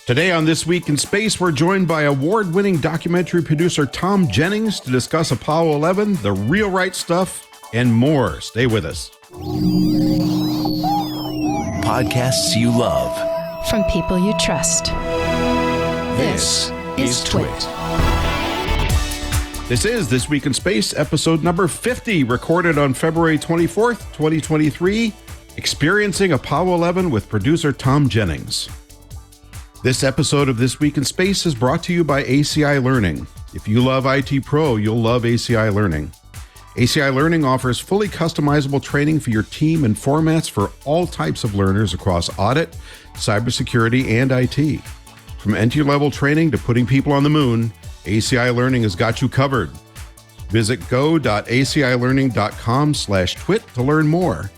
Today on This Week in Space, we're joined by award-winning documentary producer Tom Jennings to discuss Apollo 11, the real right stuff, and more. Stay with us. Podcasts you love. From people you trust. This is TWiT. This is This Week in Space, episode number 50, recorded on February 24th, 2023, experiencing Apollo 11 with producer Tom Jennings. This episode of This Week in Space is brought to you by ACI Learning. If you love IT Pro, you'll love ACI Learning. ACI Learning offers fully customizable training for your team and formats for all types of learners across audit, cybersecurity, and IT. From entry-level training to putting people on the moon, ACI Learning has got you covered. Visit go.acilearning.com/twit to learn more.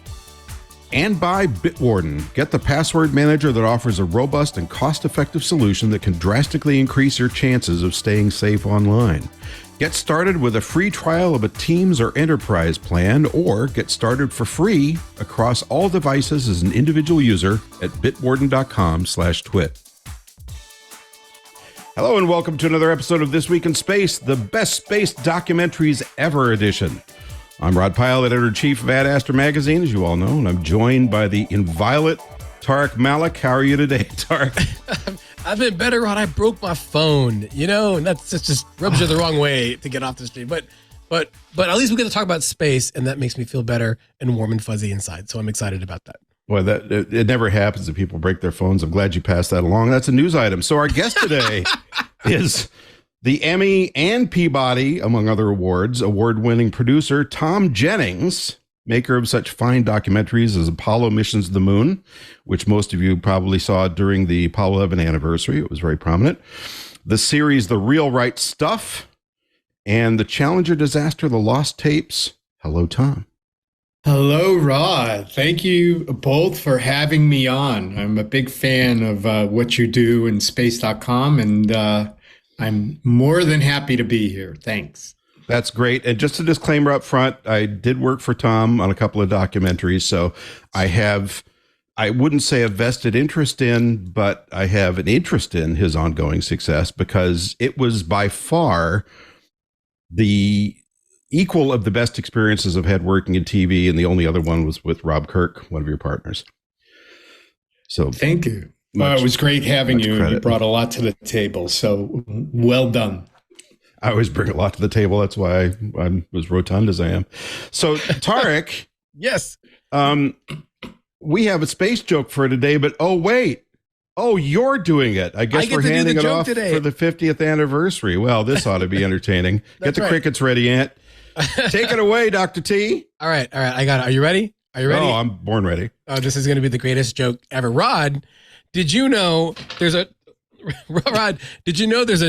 And by Bitwarden. Get the password manager that offers a robust and cost-effective solution that can drastically increase your chances of staying safe online. Get started with a free trial of a Teams or Enterprise plan, or get started for free across all devices as an individual user at bitwarden.com/twit. Hello and welcome to another episode of This Week in Space, the best space documentaries ever edition. I'm Rod Pyle, editor-in-chief of Ad Astra Magazine, as you all know, and I'm joined by the inviolate Tariq Malik. How are you today, Tariq? I've been better, Rod. I broke my phone, and that's just rubs you the wrong way to get off the street. But at least we get to talk about space, and that makes me feel better and warm and fuzzy inside. So I'm excited about that. Boy, it never happens that people break their phones. I'm glad you passed that along. That's a news item. So our guest today is the Emmy and Peabody, among other awards, award-winning producer Tom Jennings, maker of such fine documentaries as Apollo Missions to the Moon, which most of you probably saw during the Apollo 11 anniversary. It was very prominent. The series The Real Right Stuff, and the Challenger disaster, The Lost Tapes. Hello, Tom. Hello, Rod. Thank you both for having me on. I'm a big fan of what you do in space.com, and I'm more than happy to be here. Thanks. That's great. And just a disclaimer up front, I did work for Tom on a couple of documentaries, so I wouldn't say a vested interest in, but I have an interest in his ongoing success because it was by far the equal of the best experiences I've had working in TV, and the only other one was with Rob Kirk, one of your partners. So thank you. It was great having you. Credit. You brought a lot to the table, so well done. I always bring a lot to the table. That's why I'm as rotund as I am. So, Tariq. Yes. We have a space joke for today, but you're doing it. I guess we're handing it off today for the 50th anniversary. Well, this ought to be entertaining. Get the crickets ready, Aunt. Take it away, Dr. T. All right. I got it. Are you ready? Oh, I'm born ready. Oh, this is going to be the greatest joke ever. Rod, did you know there's a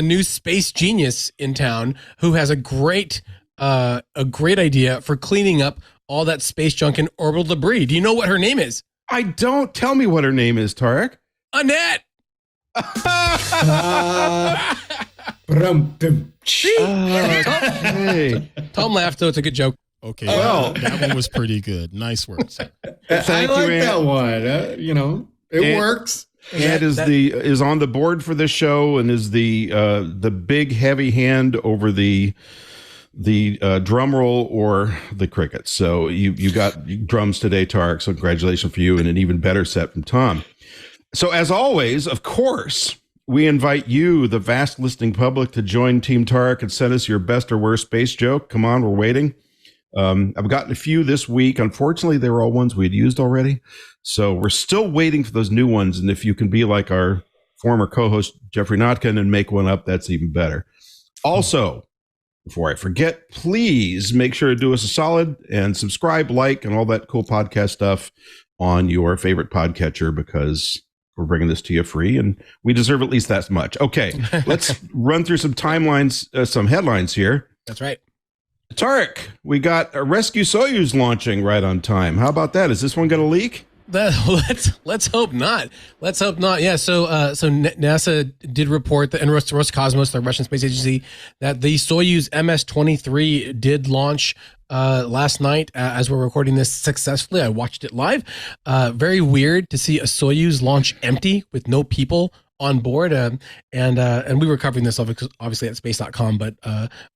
new space genius in town who has a great idea for cleaning up all that space junk and orbital debris? Do you know what her name is? I don't. Tell me what her name is, Tariq. Annette. Tom laughed, so it's a good joke. Okay, well, that one was pretty good. Nice work, sir. Thank you, Aunt. That one. It works. Ed is on the board for this show and is the big heavy hand over the drum roll or the crickets. So you got drums today, Tariq. So congratulations for you, and an even better set from Tom. So as always, of course, we invite you, the vast listening public, to join Team Tariq and send us your best or worst space joke. Come on, we're waiting. I've gotten a few this week. Unfortunately, they were all ones we'd used already. So we're still waiting for those new ones. And if you can be like our former co-host, Jeffrey Notkin, and make one up, that's even better. Also, before I forget, please make sure to do us a solid and subscribe, like, and all that cool podcast stuff on your favorite podcatcher, because we're bringing this to you free and we deserve at least that much. Okay, let's run through some timelines, some headlines here. That's right. Tariq, we got a Rescue Soyuz launching right on time. How about that? Is this one going to leak? Let's hope not. Let's hope not. Yeah. So NASA did report that, and Roscosmos, the Russian space agency, that the Soyuz MS-23 did launch last night as we're recording this successfully. I watched it live. Very weird to see a Soyuz launch empty with no people on board, and we were covering this obviously at space.com, but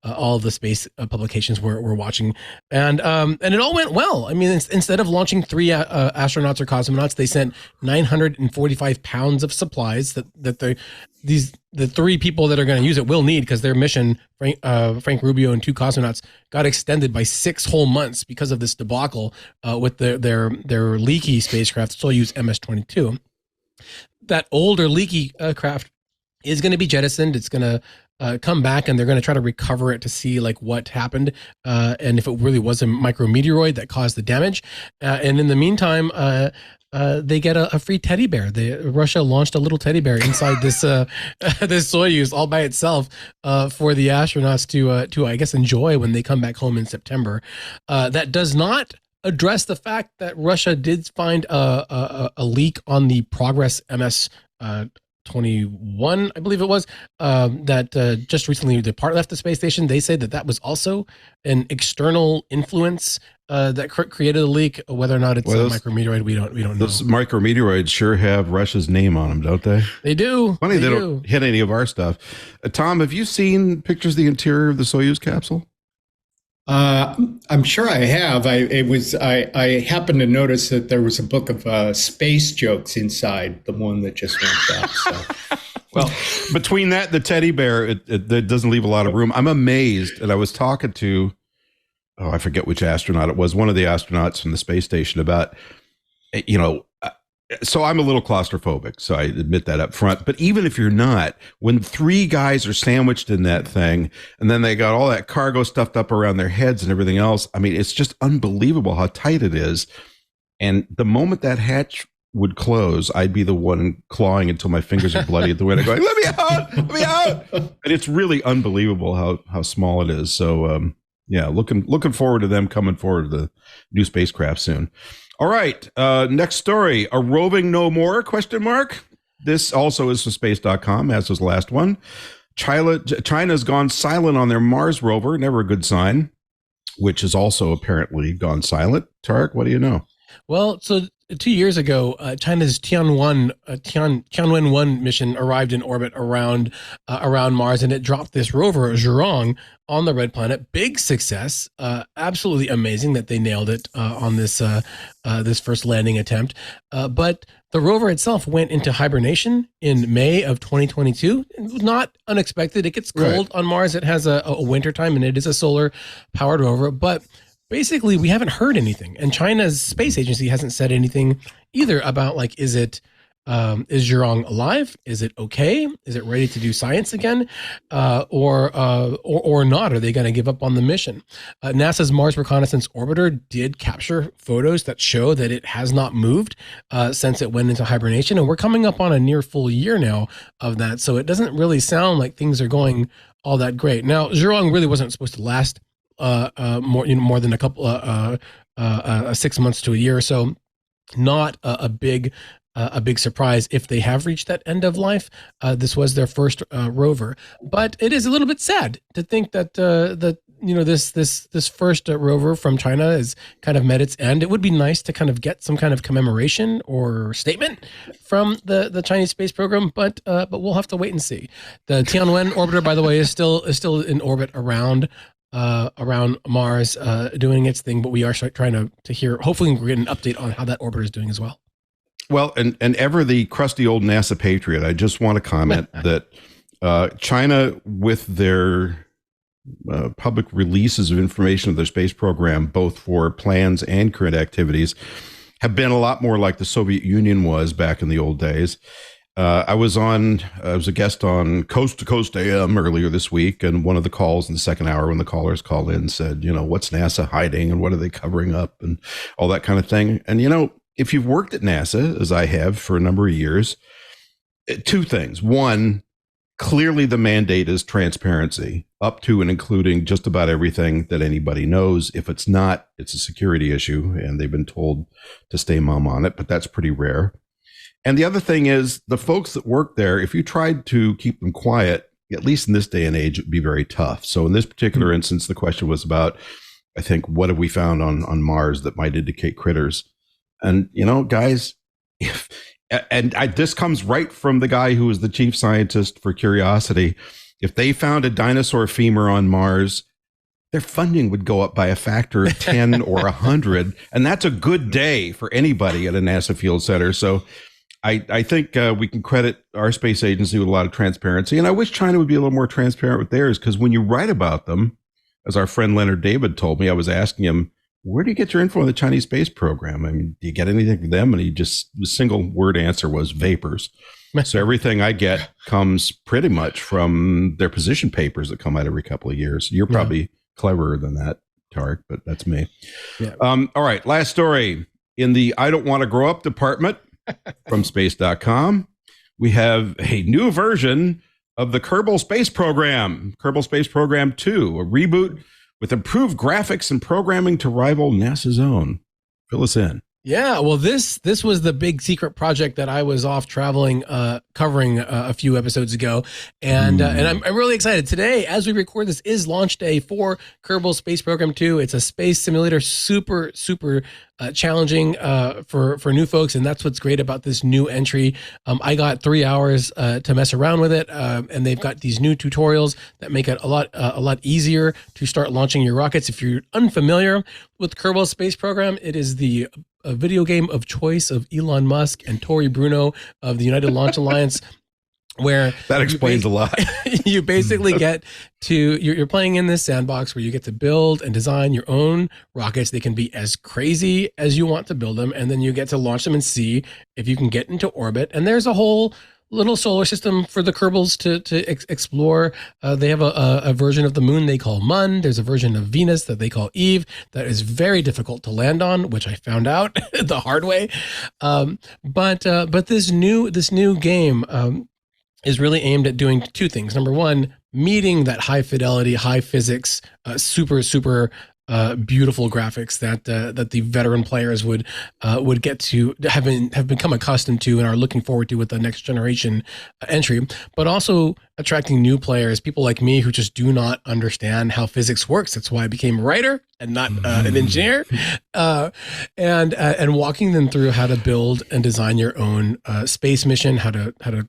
all of the space publications were watching, and it all went well. I mean, instead of launching 3 astronauts or cosmonauts, they sent 945 pounds of supplies that the 3 people that are going to use it will need, because their mission, Frank Rubio and 2 cosmonauts, got extended by 6 whole months because of this debacle with their leaky spacecraft, Soyuz MS-22. That older leaky craft is going to be jettisoned. It's going to come back, and they're going to try to recover it to see like what happened, and if it really was a micrometeoroid that caused the damage. And in the meantime, they get a free teddy bear. Russia launched a little teddy bear inside this this Soyuz all by itself for the astronauts to I guess enjoy when they come back home in September. That does not address the fact that Russia did find a leak on the Progress MS-21, I believe it was, that just recently left the space station. They say that was also an external influence that created a leak. Whether or not it's a micrometeoroid, we don't know. Those micrometeoroids sure have Russia's name on them, don't they? They do. Funny they don't hit any of our stuff. Tom, have you seen pictures of the interior of the Soyuz capsule? I'm sure I have. I happened to notice that there was a book of space jokes inside the one that just went up. So. Well, between that and the teddy bear, it doesn't leave a lot of room. I'm amazed. And I was talking to, I forget which astronaut it was, one of the astronauts from the space station about, so I'm a little claustrophobic, so I admit that up front. But even if you're not, when 3 guys are sandwiched in that thing, and then they got all that cargo stuffed up around their heads and everything else, I mean, it's just unbelievable how tight it is. And the moment that hatch would close, I'd be the one clawing until my fingers are bloody at the window, going, "Let me out! Let me out!" And it's really unbelievable how small it is. So, yeah, looking forward to them coming forward to the new spacecraft soon. All right, next story. A roving no more, ? This also is from space.com, as was the last one. China's gone silent on their Mars rover, never a good sign, which has also apparently gone silent. Tariq, what do you know? Well, so 2 years ago, China's Tianwen-1 mission arrived in orbit around Mars, and it dropped this rover, Zhurong, on the red planet. Big success, absolutely amazing that they nailed it on this first landing attempt. But the rover itself went into hibernation in May of 2022. It was not unexpected. It gets cold on Mars. It has a winter time, and it is a solar-powered rover, but basically, we haven't heard anything, and China's space agency hasn't said anything either about is Zhurong alive? Is it okay? Is it ready to do science again, or not? Are they going to give up on the mission? NASA's Mars Reconnaissance Orbiter did capture photos that show that it has not moved since it went into hibernation, and we're coming up on a near full year now of that. So it doesn't really sound like things are going all that great. Now, Zhurong really wasn't supposed to last more than a couple 6 months to a year or so. Not a big surprise if they have reached that end of life. This was their first rover, but it is a little bit sad to think that this first rover from China has kind of met its end. It would be nice to kind of get some kind of commemoration or statement from the Chinese space program, but we'll have to wait and see. The Tianwen orbiter, by the way, is still in orbit around Mars, doing its thing, but we are trying to hear, hopefully we'll get an update on how that orbiter is doing as well. Well, and ever the crusty old NASA patriot, I just want to comment that China, with their public releases of information of their space program, both for plans and current activities, have been a lot more like the Soviet Union was back in the old days. I was a guest on Coast to Coast AM earlier this week, and one of the calls in the second hour, when the callers called in, said, what's NASA hiding and what are they covering up and all that kind of thing. And, if you've worked at NASA, as I have for a number of years, 2 things. One, clearly the mandate is transparency, up to and including just about everything that anybody knows. If it's not, it's a security issue, and they've been told to stay mum on it, but that's pretty rare. And the other thing is, the folks that work there, if you tried to keep them quiet, at least in this day and age, it would be very tough. So in this particular instance, the question was about, I think, what have we found on Mars that might indicate critters? And, guys, if this comes right from the guy who was the chief scientist for Curiosity. If they found a dinosaur femur on Mars, their funding would go up by a factor of 10 or 100. And that's a good day for anybody at a NASA Field Center. So I think we can credit our space agency with a lot of transparency. And I wish China would be a little more transparent with theirs, because when you write about them, as our friend Leonard David told me, I was asking him, where do you get your info on the Chinese space program? I mean, do you get anything from them? And the single word answer was vapors. So everything I get comes pretty much from their position papers that come out every couple of years. You're probably cleverer than that, Tariq, but that's me. Yeah. All right. Last story in the I don't want to grow up department from space.com. We have a new version of the Kerbal Space Program, Kerbal Space Program 2, a reboot with improved graphics and programming to rival NASA's own. Fill us in. Yeah, well, this was the big secret project that I was off traveling, covering a few episodes ago, and I'm really excited. Today, as we record, this is launch day for Kerbal Space Program 2. It's a space simulator, super challenging for new folks, and that's what's great about this new entry. I got 3 hours to mess around with it, and they've got these new tutorials that make it a lot easier to start launching your rockets. If you're unfamiliar with Kerbal Space Program, it is a video game of choice of Elon Musk and Tori Bruno of the United Launch Alliance, where that explains a lot. You basically get to, you're playing in this sandbox where you get to build and design your own rockets. They can be as crazy as you want to build them, and then you get to launch them and see if you can get into orbit. And there's a whole little solar system for the Kerbals to explore. They have a version of the moon they call Mun. There's a version of Venus that they call Eve that is very difficult to land on, which I found out the hard way. But this new game is really aimed at doing two things. Number one, meeting that high fidelity, high physics, super beautiful graphics that the veteran players would get to have become accustomed to and are looking forward to with the next generation entry, but also attracting new players, people like me who just do not understand how physics works. That's why I became a writer and not an engineer, and walking them through how to build and design your own space mission, how to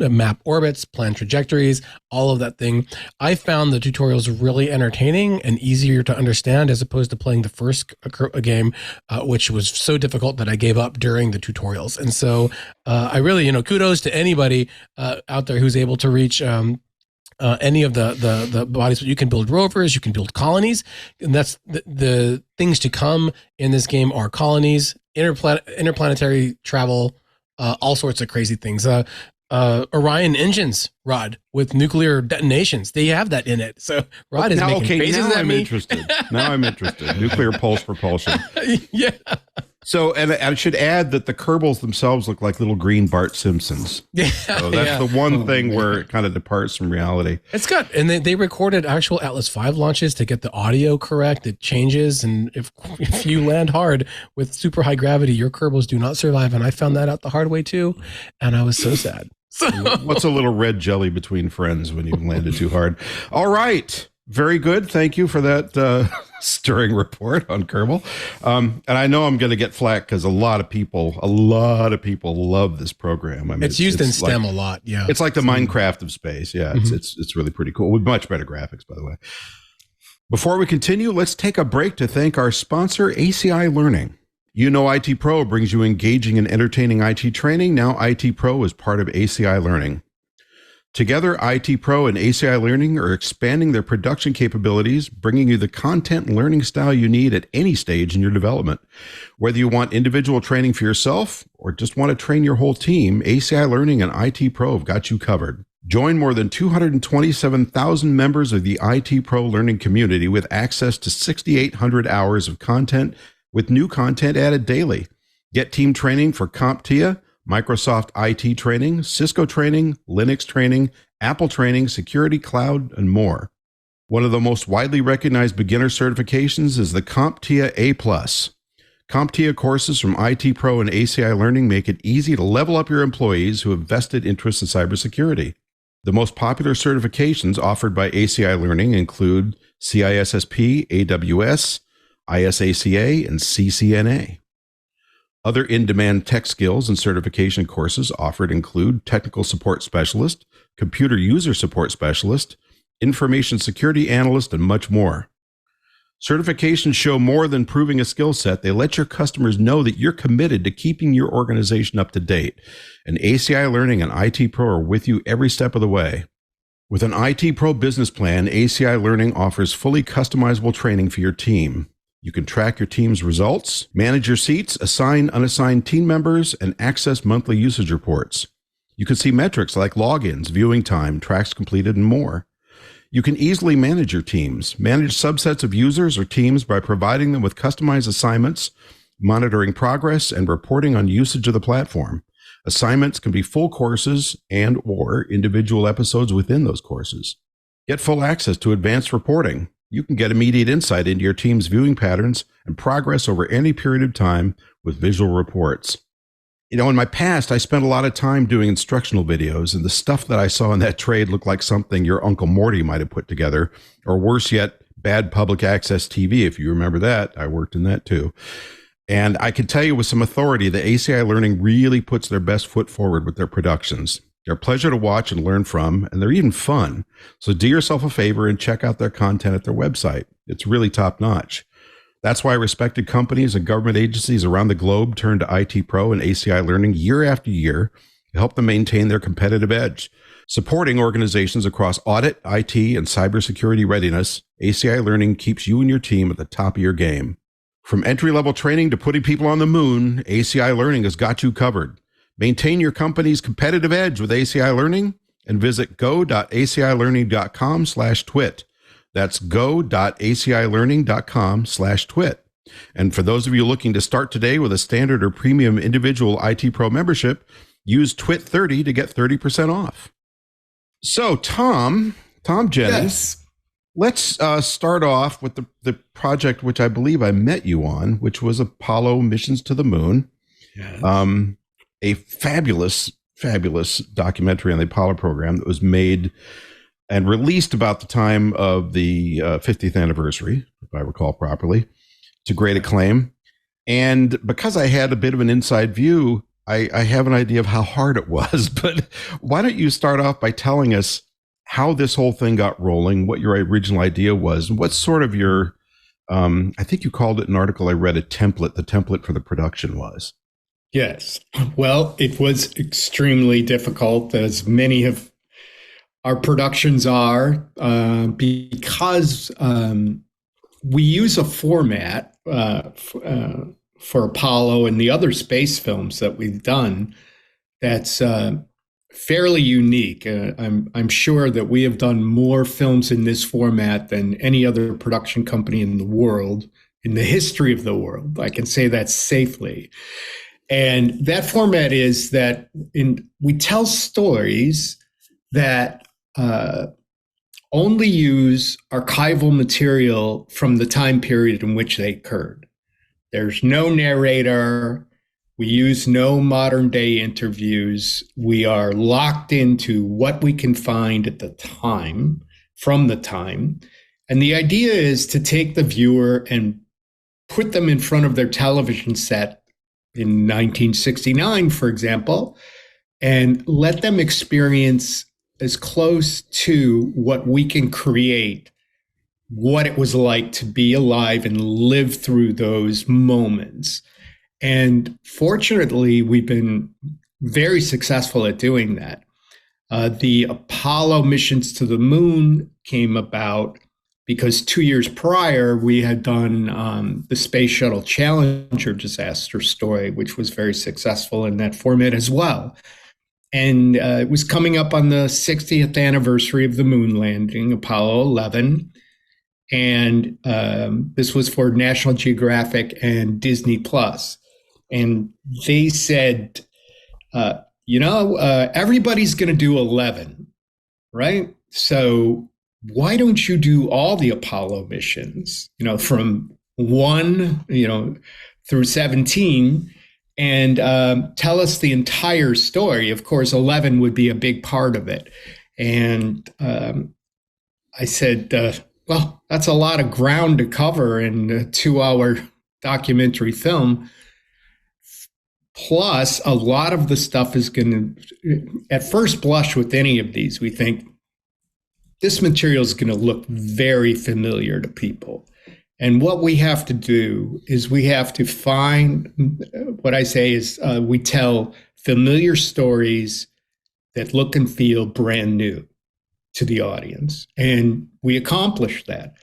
map orbits, plan trajectories, all of that thing. I found the tutorials really entertaining and easier to understand as opposed to playing the first game, which was so difficult that I gave up during the tutorials. And so I really, kudos to anybody out there who's able to reach any of the bodies. You can build rovers, you can build colonies, and that's the things to come in this game are colonies, interplanetary travel, all sorts of crazy things. Orion engines, Rod, with nuclear detonations. They have that in it. So Rod is making faces at me. Now I'm interested. Nuclear pulse propulsion. Yeah. So, and I should add that the Kerbals themselves look like little green Bart Simpsons. Yeah. So that's the one thing where it kind of departs from reality. It's good. And they recorded actual Atlas V launches to get the audio correct. It changes. And if you land hard with super high gravity, your Kerbals do not survive. And I found that out the hard way too. And I was so sad. So. What's a little red jelly between friends when you landed too hard? All right. Very good. Thank you for that stirring report on Kerbal. And I know I'm going to get flack because a lot of people love this program. I mean, it's used in STEM a lot. Yeah. It's like the Minecraft of space. Yeah. It's really pretty cool with much better graphics, by the way. Before we continue, let's take a break to thank our sponsor, ACI Learning. IT Pro brings you engaging and entertaining IT training. Now IT Pro is part of ACI Learning. Together, IT Pro and ACI Learning are expanding their production capabilities, bringing you the content and learning style you need at any stage in your development. Whether you want individual training for yourself or just want to train your whole team, ACI Learning and IT Pro have got you covered. Join more than 227,000 members of the IT Pro learning community with access to 6,800 hours of content with new content added daily. Get team training for CompTIA, Microsoft IT training, Cisco training, Linux training, Apple training, security, cloud, and more. One of the most widely recognized beginner certifications is the CompTIA A+. CompTIA courses from IT Pro and ACI Learning make it easy to level up your employees who have vested interests in cybersecurity. The most popular certifications offered by ACI Learning include CISSP, AWS, ISACA, and CCNA. Other in-demand tech skills and certification courses offered include technical support specialist, computer user support specialist, information security analyst, and much more. Certifications show more than proving a skill set. They let your customers know that you're committed to keeping your organization up to date. And ACI Learning and IT Pro are with you every step of the way. With an IT Pro business plan, ACI Learning offers fully customizable training for your team. You can track your team's results, manage your seats, assign unassigned team members, and access monthly usage reports. You can see metrics like logins, viewing time, tracks completed, and more. You can easily manage your teams, manage subsets of users or teams by providing them with customized assignments, monitoring progress, and reporting on usage of the platform. Assignments can be full courses and/or individual episodes within those courses. Get full access to advanced reporting. You can get immediate insight into your team's viewing patterns and progress over any period of time with visual reports. You know, in my past, I spent a lot of time doing instructional videos, and the stuff that I saw in that trade looked like something your Uncle Morty might have put together, or worse yet, bad public access TV, if you remember that. I worked in that too. And I can tell you with some authority that ACI Learning really puts their best foot forward with their productions. They're a pleasure to watch and learn from, and they're even fun. So do yourself a favor and check out their content at their website. It's really top notch. That's why respected companies and government agencies around the globe turn to IT Pro and ACI Learning year after year to help them maintain their competitive edge. Supporting organizations across audit, IT, and cybersecurity readiness, ACI Learning keeps you and your team at the top of your game. From entry-level training to putting people on the moon, ACI Learning has got you covered. Maintain your company's competitive edge with ACI Learning and visit go.acilearning.com/twit. That's go.acilearning.com/twit. And for those of you looking to start today with a standard or premium individual IT Pro membership, use TWiT30 to get 30% off. So Tom Jennings, Yes. let's start off with the project which I believe I met you on, which was Apollo missions to the moon. Yes. A fabulous documentary on the Apollo program that was made and released about the time of the 50th anniversary, if I recall properly, to great acclaim. And because I had a bit of an inside view, I have an idea of how hard it was. But why don't you start off by telling us how this whole thing got rolling, what your original idea was, and what sort of your, I think you called it an article I read, the template for the production was. Yes. Well, it was extremely difficult, as many of our productions are, because we use a format for Apollo and the other space films that we've done that's fairly unique. I'm sure that we have done more films in this format than any other production company in the world, in the history of the world. I can say that safely. And that format is that we tell stories that only use archival material from the time period in which they occurred. There's no narrator. We use no modern day interviews. We are locked into what we can find at the time, from the time. And the idea is to take the viewer and put them in front of their television set in 1969, for example, and let them experience as close to what we can create, what it was like to be alive and live through those moments. And fortunately, we've been very successful at doing that. The Apollo missions to the moon came about because 2 years prior, we had done the Space Shuttle Challenger disaster story, which was very successful in that format as well. And it was coming up on the 60th anniversary of the moon landing, Apollo 11. And this was for National Geographic and Disney Plus. And they said, everybody's going to do 11, right? So why don't you do all the Apollo missions, from 1, through 17, and tell us the entire story? Of course, 11 would be a big part of it. And I said, well, that's a lot of ground to cover in a 2-hour documentary film. Plus, a lot of the stuff is going to, at first blush with any of these, we think this material is going to look very familiar to people. And what we have to do is we have to find, what I say is we tell familiar stories that look and feel brand new to the audience. And we accomplish that.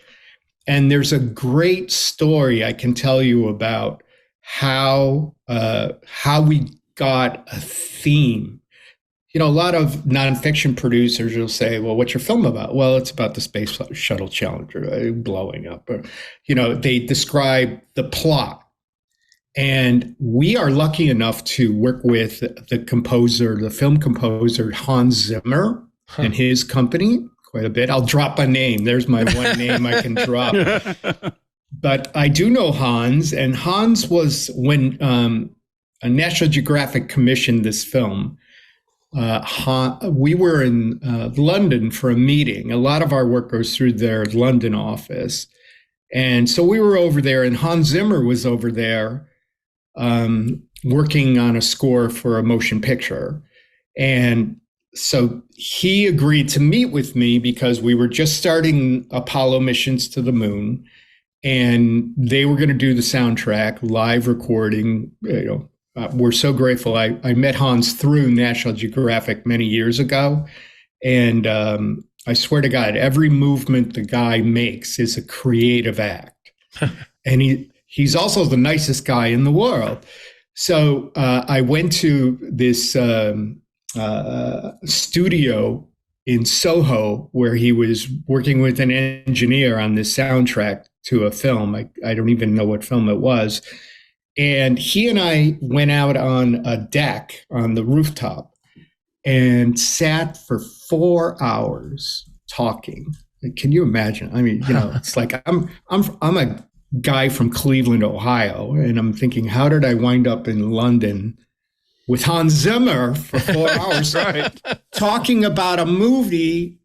And there's a great story I can tell you about how we got a theme. You know, a lot of nonfiction producers will say, well, what's your film about? Well, it's about the Space Shuttle Challenger blowing up. Or, you know, they describe the plot. And we are lucky enough to work with the film composer, Hans Zimmer, and his company quite a bit. I'll drop a name. There's my one name I can drop. But I do know Hans, and Hans was, when a National Geographic commissioned this film, we were in London for a meeting. A lot of our work goes through their London office. And so we were over there, and Hans Zimmer was over there working on a score for a motion picture. And so he agreed to meet with me because we were just starting Apollo missions to the moon, and they were going to do the soundtrack, live recording. You know, we're so grateful. I met Hans through National Geographic many years ago, and I swear to God, every movement the guy makes is a creative act. And he's also the nicest guy in the world. So I went to this studio in Soho where he was working with an engineer on this soundtrack to a film. I don't even know what film it was. And he and I went out on a deck on the rooftop and sat for 4 hours talking. Can you imagine? I mean, you know, it's like I'm a guy from Cleveland, Ohio, and I'm thinking, how did I wind up in London with Hans Zimmer for 4 hours talking about a movie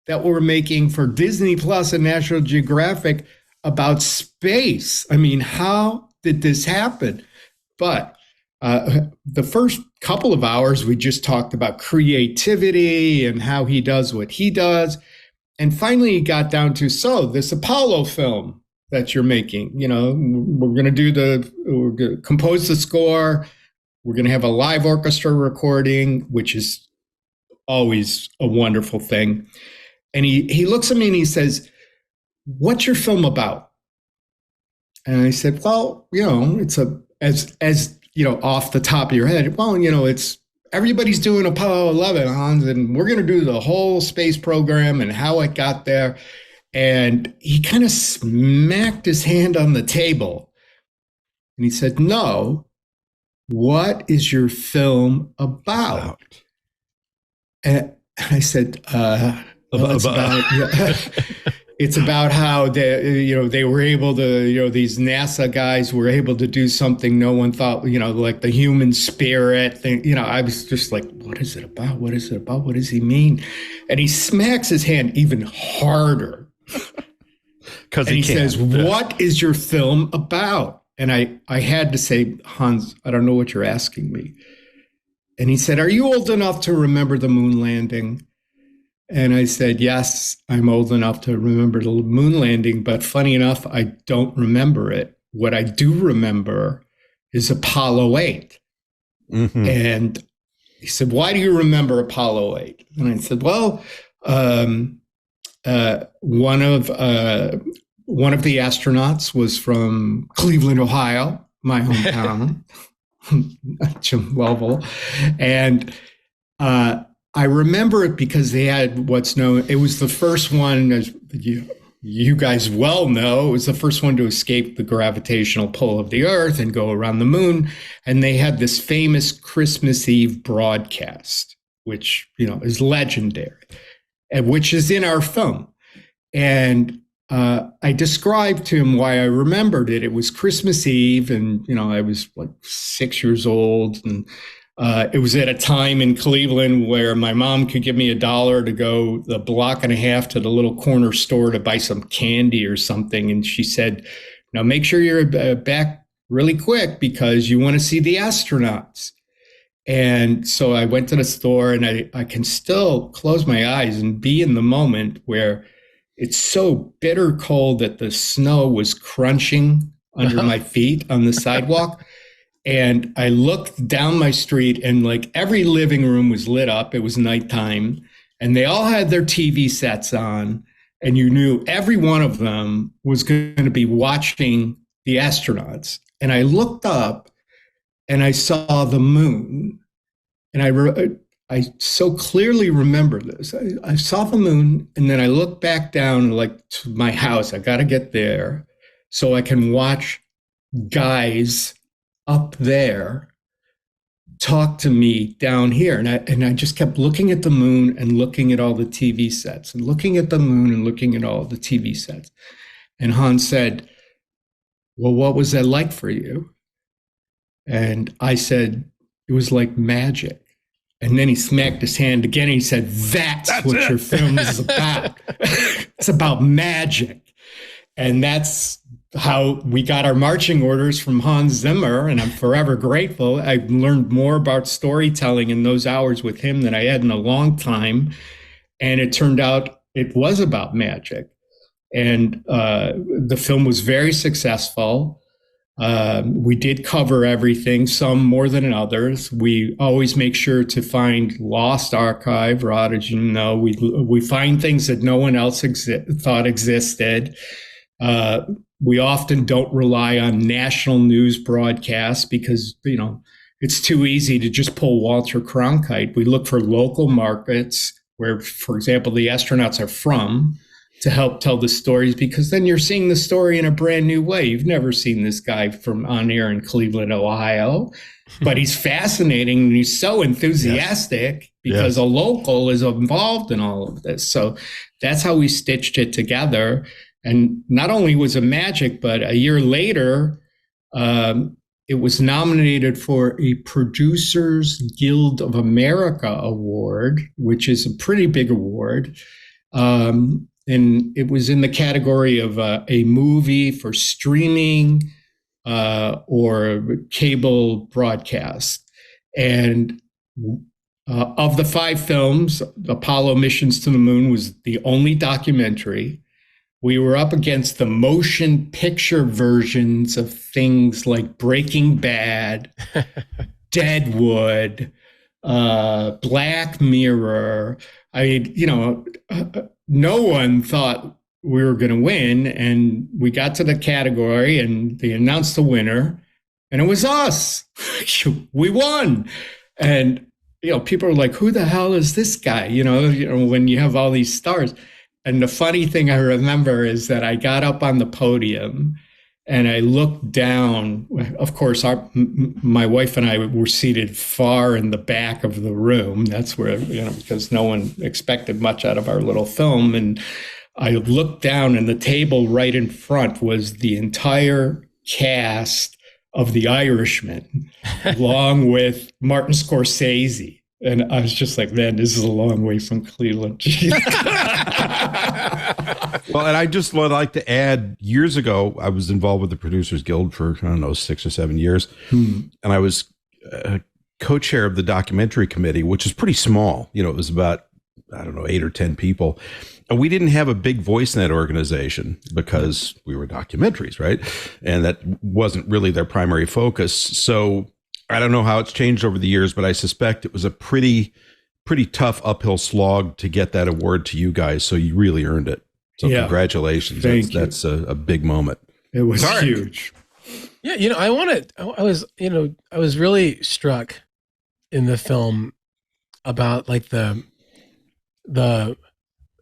that we're making for Disney Plus and National Geographic about space? I mean, how did this happen? But the first couple of hours, we just talked about creativity and how he does what he does. And finally, he got down to, so this Apollo film that you're making, you know, we're going to compose the score. We're going to have a live orchestra recording, which is always a wonderful thing. And he looks at me and he says, what's your film about? And I said, well, you know, it's as you know, off the top of your head, well, you know, it's everybody's doing Apollo 11, Hans, and we're going to do the whole space program and how it got there. And he kind of smacked his hand on the table and he said, no, what is your film about? And I said, it's about how they were able to, these NASA guys were able to do something no one thought, like the human spirit thing. I was just like, what is it about? What is it about? What does he mean? And he smacks his hand even harder. Because he says, what is your film about? And I had to say, Hans, I don't know what you're asking me. And he said, are you old enough to remember the moon landing? And I said, yes, I'm old enough to remember the moon landing, but funny enough, I don't remember it. What I do remember is Apollo 8. Mm-hmm. And he said, why do you remember Apollo 8? And I said, well, one of the astronauts was from Cleveland, Ohio, my hometown, Jim Lovell. And I remember it because they had what's known, it was the first one, as you guys well know, it was the first one to escape the gravitational pull of the Earth and go around the moon. And they had this famous Christmas Eve broadcast, which, is legendary, and which is in our film. And I described to him why I remembered it. It was Christmas Eve, and, I was like 6 years old, and it was at a time in Cleveland where my mom could give me $1 to go a block and a half to the little corner store to buy some candy or something. And she said, now make sure you're back really quick because you want to see the astronauts. And so I went to the store, and I can still close my eyes and be in the moment where it's so bitter cold that the snow was crunching under my feet on the sidewalk. And I looked down my street, and like every living room was lit up. It was nighttime, and they all had their TV sets on. And you knew every one of them was going to be watching the astronauts. And I looked up and I saw the moon. And I so clearly remember this. I saw the moon, and then I looked back down like to my house. I got to get there so I can watch guys up there talk to me down here. And I just kept looking at the moon and looking at all the TV sets, and looking at the moon and looking at all the TV sets. And Hans said, well, what was that like for you? And I said, it was like magic. And then he smacked his hand again, and he said, that's what your film is about. It's about magic. And that's how we got our marching orders from Hans Zimmer, and I'm forever grateful. I learned more about storytelling in those hours with him than I had in a long time. And it turned out it was about magic. And the film was very successful. We did cover everything, some more than others. We always make sure to find lost archive, Rod, as you know. We find things that no one else thought existed. We often don't rely on national news broadcasts because, you know, it's too easy to just pull Walter Cronkite. We look for local markets where, for example, the astronauts are from to help tell the stories, because then you're seeing the story in a brand new way. You've never seen this guy from on air in Cleveland, Ohio, but he's fascinating and he's so enthusiastic because a local is involved in all of this. So that's how we stitched it together. And not only was it magic, but a year later, it was nominated for a Producers Guild of America award, which is a pretty big award. And it was in the category of a movie for streaming or cable broadcast. And of the 5 films, Apollo Missions to the Moon was the only documentary. We were up against the motion picture versions of things like Breaking Bad, Deadwood, Black Mirror. I mean, you know, no one thought we were going to win. And we got to the category and they announced the winner, and it was us. We won. And, you know, people are like, who the hell is this guy? You know, when you have all these stars. And the funny thing I remember is that I got up on the podium and I looked down. Of course, my wife and I were seated far in the back of the room. That's where, you know, because no one expected much out of our little film. And I looked down, and the table right in front was the entire cast of The Irishman, along with Martin Scorsese. And I was just like, man, this is a long way from Cleveland. Well, and I just would like to add, years ago, I was involved with the Producers Guild for, I don't know, 6 or 7 years. And I was co-chair of the documentary committee, which is pretty small. You know, it was about, I don't know, 8 or 10 people. And we didn't have a big voice in that organization because we were documentaries, right? And that wasn't really their primary focus. So I don't know how it's changed over the years, but I suspect it was a pretty tough uphill slog to get that award to you guys. So you really earned it. So congratulations. That's a big moment. It was huge. Yeah. You know, I was really struck in the film about like the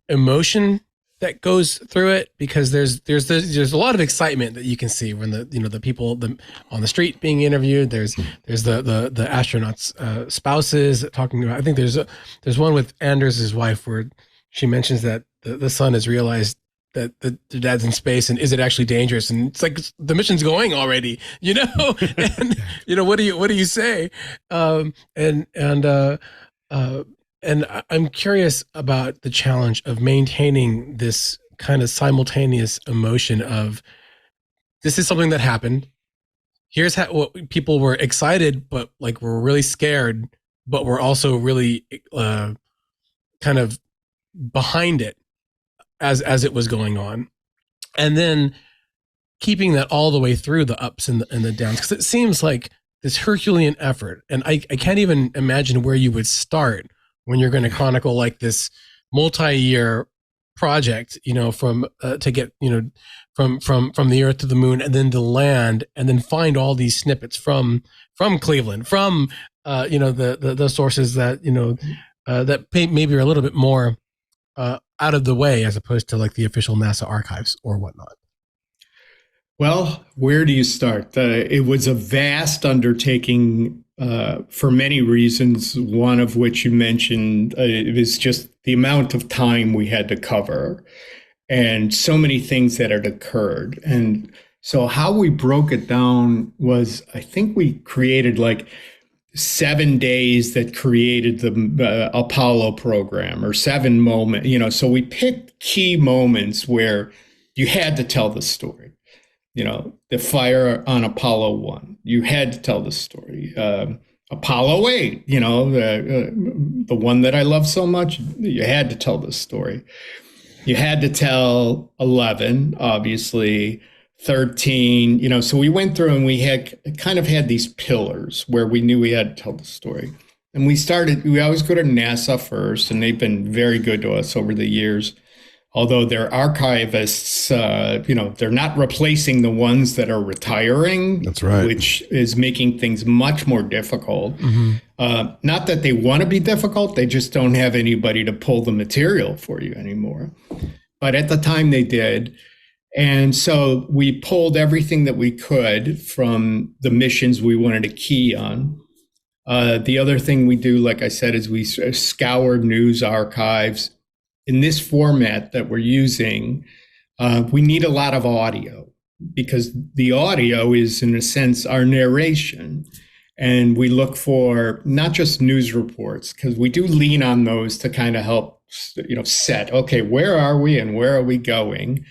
emotion that goes through it, because there's a lot of excitement that you can see when the people on the street being interviewed. There's the astronauts' spouses talking about. I think there's one with Anders' wife where she mentions that the son has realized that the dad's in space, and is it actually dangerous? And it's like, the mission's going already, you know. And you know, what do you say? And I'm curious about the challenge of maintaining this kind of simultaneous emotion of, this is something that happened. here's how what people were excited, but like were really scared, but were also really kind of behind it as it was going on, and then keeping that all the way through the ups and the downs, because it seems like this Herculean effort, and I can't even imagine where you would start when you're going to chronicle like this multi-year project, from to get from the Earth to the Moon and then to land, and then find all these snippets from Cleveland, from the sources that that maybe are a little bit more out of the way as opposed to like the official NASA archives or whatnot. Well, where do you start? It was a vast undertaking for many reasons, one of which you mentioned. It was just the amount of time we had to cover and so many things that had occurred. And so how we broke it down was, I think we created like 7 days that created the Apollo program, or 7 moments, so we picked key moments where you had to tell the story. The fire on Apollo 1, you had to tell the story. Apollo 8, the one that I love so much, you had to tell the story. You had to tell 11, obviously, 13, so we went through and we had these pillars where we knew we had to tell the story. And we always go to NASA first, and they've been very good to us over the years. Although their archivists, they're not replacing the ones that are retiring. That's right. Which is making things much more difficult. Mm-hmm. Not that they want to be difficult, they just don't have anybody to pull the material for you anymore. But at the time they did. And so we pulled everything that we could from the missions we wanted to key on. The other thing we do, like I said, is we scour news archives. In this format that we're using, we need a lot of audio, because the audio is, in a sense, our narration. And we look for not just news reports, because we do lean on those to kind of help, set, okay, where are we and where are we going?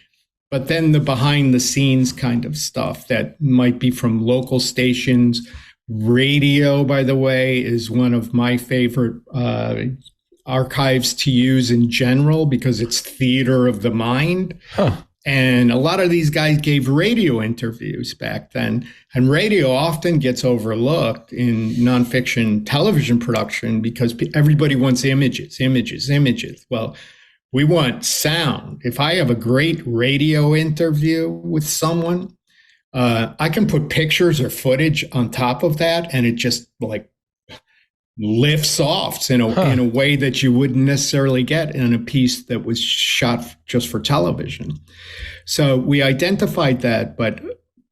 But then the behind the scenes kind of stuff that might be from local stations. Radio, by the way, is one of my favorite archives to use in general, because it's theater of the mind. Huh. And a lot of these guys gave radio interviews back then. And radio often gets overlooked in nonfiction television production because everybody wants images. Well, we want sound. If I have a great radio interview with someone, I can put pictures or footage on top of that, and it just like lifts off in a way that you wouldn't necessarily get in a piece that was shot just for television. So we identified that, but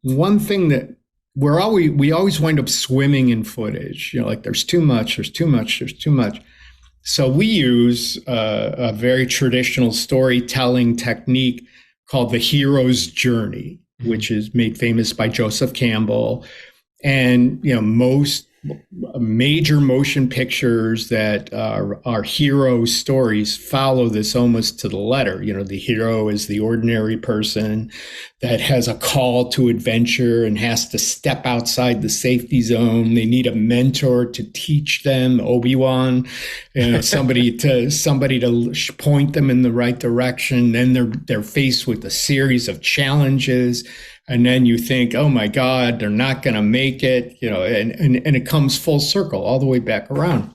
one thing that we always wind up swimming in footage, like there's too much. So we use a very traditional storytelling technique called the hero's journey, which is made famous by Joseph Campbell. And, most major motion pictures that are hero stories follow this almost to the letter. The hero is the ordinary person that has a call to adventure and has to step outside the safety zone. They need a mentor to teach them, Obi-Wan, somebody to point them in the right direction. Then they're faced with a series of challenges. And then you think, oh my God, they're not going to make it, and it comes full circle all the way back around.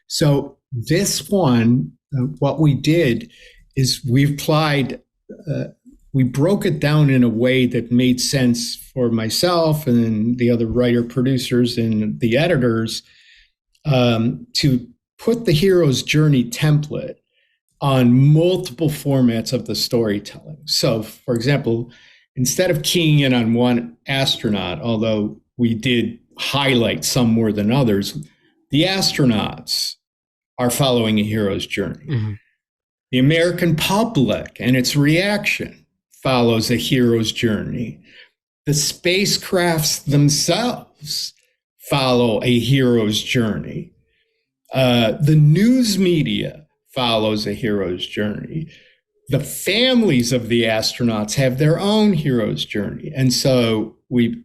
So this one, what we did is we broke it down in a way that made sense for myself and the other writer producers and the editors, to put the hero's journey template on multiple formats of the storytelling. So, for example, instead of keying in on one astronaut, although we did highlight some more than others, the astronauts are following a hero's journey. Mm-hmm. The American public and its reaction follows a hero's journey. The spacecrafts themselves follow a hero's journey. The news media follows a hero's journey. The families of the astronauts have their own hero's journey. And so we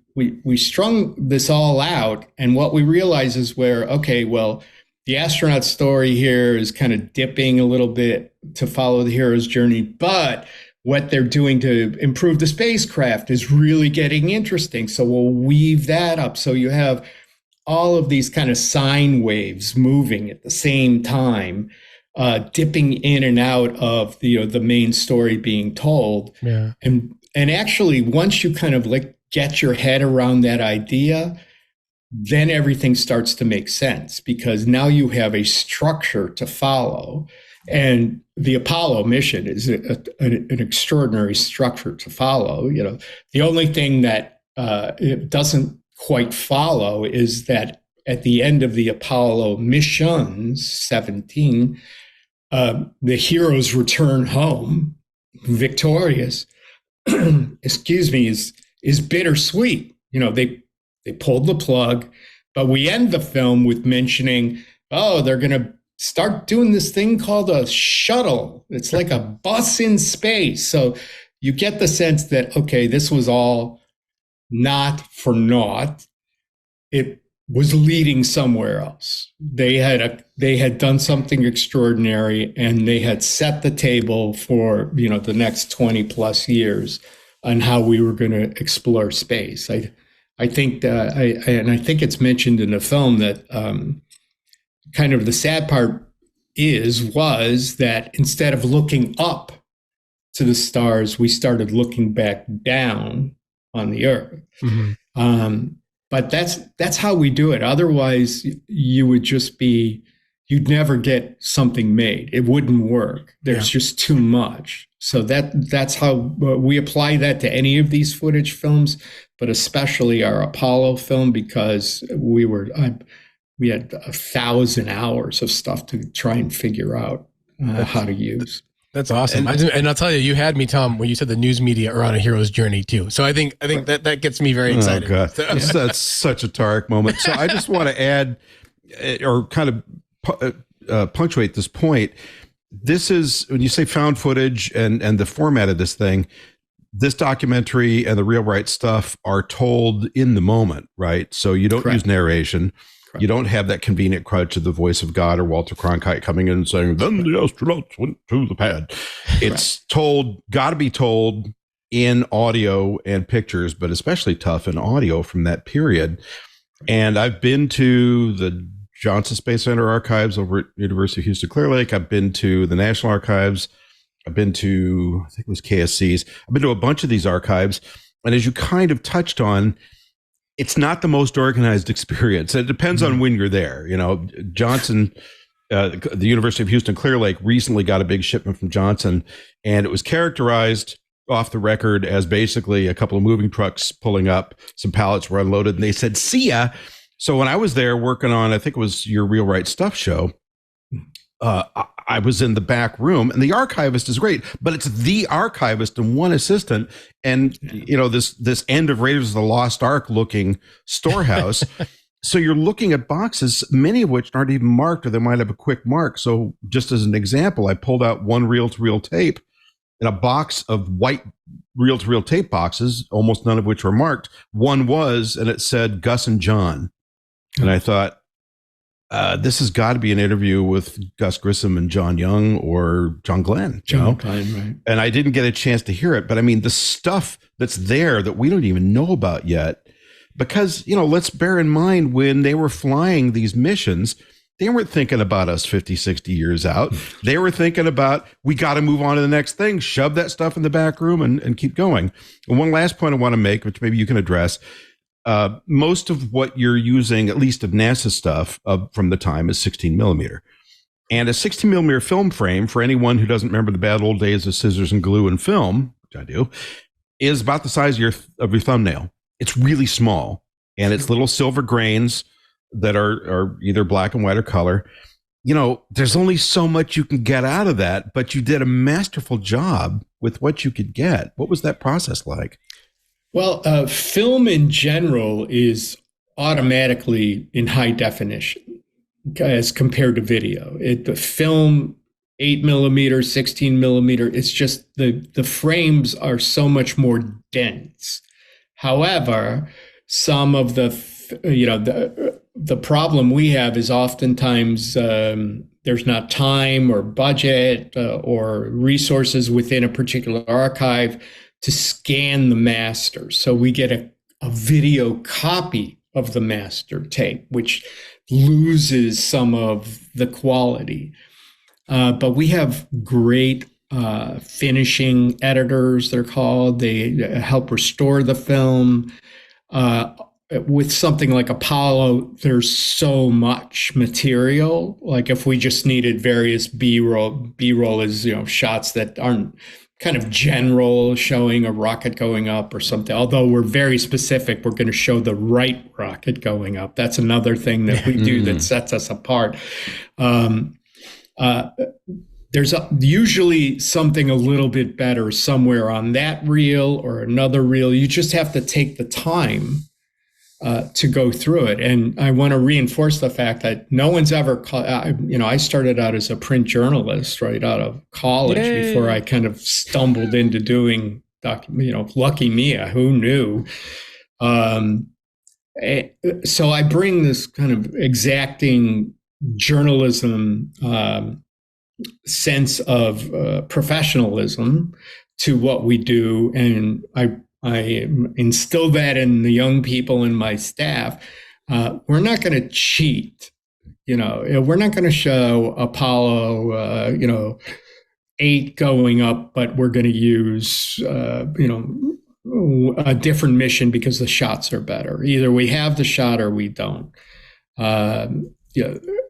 strung this all out, and what we realize is the astronaut story here is kind of dipping a little bit to follow the hero's journey, but what they're doing to improve the spacecraft is really getting interesting. So we'll weave that up. So you have all of these kind of sine waves moving at the same time, dipping in and out of the main story being told. Yeah. And actually, once you kind of get your head around that idea, then everything starts to make sense, because now you have a structure to follow. And the Apollo mission is an extraordinary structure to follow. The only thing that it doesn't quite follow is that at the end of the Apollo missions, 17, the heroes return home victorious. Excuse me, is bittersweet. They pulled the plug, but we end the film with mentioning, they're going to start doing this thing called a shuttle. It's like a bus in space. So you get the sense that, okay, this was all not for naught. It was leading somewhere else. They had done something extraordinary, and they had set the table for the next 20 plus years on how we were going to explore space. I think I think it's mentioned in the film that kind of the sad part was that instead of looking up to the stars, we started looking back down on the Earth. Mm-hmm. But that's how we do it. Otherwise, you'd never get something made. It wouldn't work. There's just too much. So that's how we apply that to any of these footage films, but especially our Apollo film, because we had 1,000 hours of stuff to try and figure out how to use. That's awesome. And I'll tell you, you had me, Tom, when you said the news media are on a hero's journey too. So I think that gets me very excited. Oh God, that's such a Tariq moment. So I just want to add, or kind of punctuate this point. This is, when you say found footage and the format of this thing, this documentary and the real right stuff are told in the moment, right? So you don't use narration. You don't have that convenient crutch of the voice of God or Walter Cronkite coming in and saying, then the astronauts went to the pad. It's got to be told in audio and pictures, but especially tough in audio from that period. And I've been to the Johnson Space Center archives over at University of Houston Clear Lake. I've been to the National Archives. I've been to, I think it was KSC's. I've been to a bunch of these archives. And as you kind of touched on, it's not the most organized experience. It depends on when you're there. Johnson, the University of Houston Clear Lake recently got a big shipment from Johnson, and it was characterized off the record as basically a couple of moving trucks pulling up, some pallets were unloaded, and they said, see ya. So when I was there working on, I think it was your Real Right Stuff show, I was in the back room, and the archivist is great, but it's the archivist and one assistant, and this end of Raiders of the Lost Ark looking storehouse. So you're looking at boxes, many of which aren't even marked, or they might have a quick mark. So just as an example, I pulled out one reel-to-reel tape in a box of white reel-to-reel tape boxes, almost none of which were marked. One was, and it said Gus and John. And I thought, this has got to be an interview with Gus Grissom and John Young or John Glenn. John Glenn, right. And I didn't get a chance to hear it. But I mean, the stuff that's there that we don't even know about yet, because, let's bear in mind when they were flying these missions, they weren't thinking about us 50, 60 years out. They were thinking about, we got to move on to the next thing, shove that stuff in the back room and keep going. And one last point I want to make, which maybe you can address, most of what you're using, at least of NASA stuff from the time, is 16 millimeter. And a 16 millimeter film frame, for anyone who doesn't remember the bad old days of scissors and glue and film, which I do, is about the size of your thumbnail. It's really small, and it's little silver grains that are either black and white or color. There's only so much you can get out of that, but you did a masterful job with what you could get. What was that process like? Well, film in general is automatically in high definition as compared to video. The film, 8 millimeter, 16 millimeter, it's just the frames are so much more dense. However, some of the problem we have is oftentimes there's not time or budget or resources within a particular archive to scan the master. So we get a video copy of the master tape, which loses some of the quality. But we have great finishing editors, they're called. They help restore the film. With something like Apollo, there's so much material. Like if we just needed various B-roll is, shots that aren't kind of general, showing a rocket going up or something. Although we're very specific, we're going to show the right rocket going up. That's another thing that we do that sets us apart. There's usually something a little bit better somewhere on that reel or another reel. You just have to take the time to go through it. And I want to reinforce the fact that no one's ever, I started out as a print journalist right out of college. Yay. Before I kind of stumbled into doing, lucky me, who knew? So I bring this kind of exacting journalism sense of professionalism to what we do. And I instill that in the young people in my staff. We're not going to cheat. We're not going to show Apollo, 8 going up, but we're going to use, a different mission because the shots are better. Either we have the shot or we don't.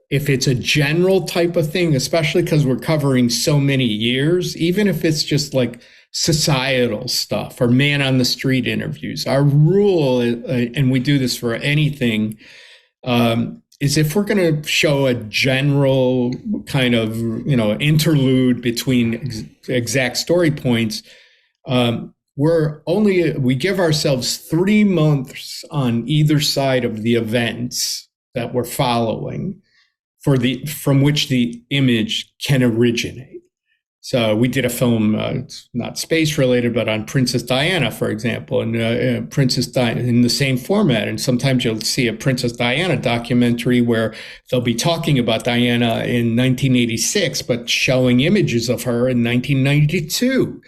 If it's a general type of thing, especially because we're covering so many years, even if it's just like societal stuff or man on the street interviews, our rule, and we do this for anything, is if we're going to show a general kind of, interlude between exact story points, we give ourselves 3 months on either side of the events that we're following from which the image can originate. So we did a film, it's not space related, but on Princess Diana, for example, and Princess Diana in the same format. And sometimes you'll see a Princess Diana documentary where they'll be talking about Diana in 1986, but showing images of her in 1992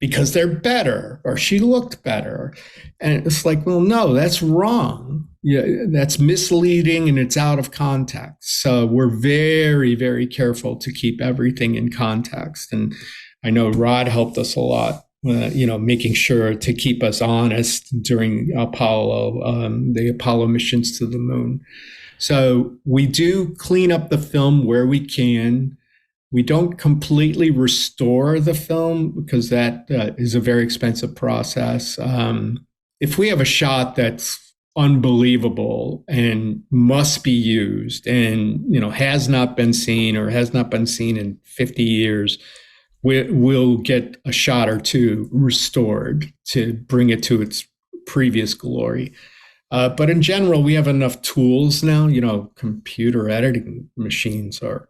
because they're better or she looked better. And it's like, well, no, that's wrong. Yeah, that's misleading and it's out of context. So we're very, very careful to keep everything in context. And I know Rod helped us a lot, making sure to keep us honest during the Apollo missions to the moon. So we do clean up the film where we can. We don't completely restore the film because that is a very expensive process. If we have a shot that's unbelievable and must be used and has not been seen in 50 years, we'll get a shot or two restored to bring it to its previous glory. But in general, we have enough tools now. Computer editing machines are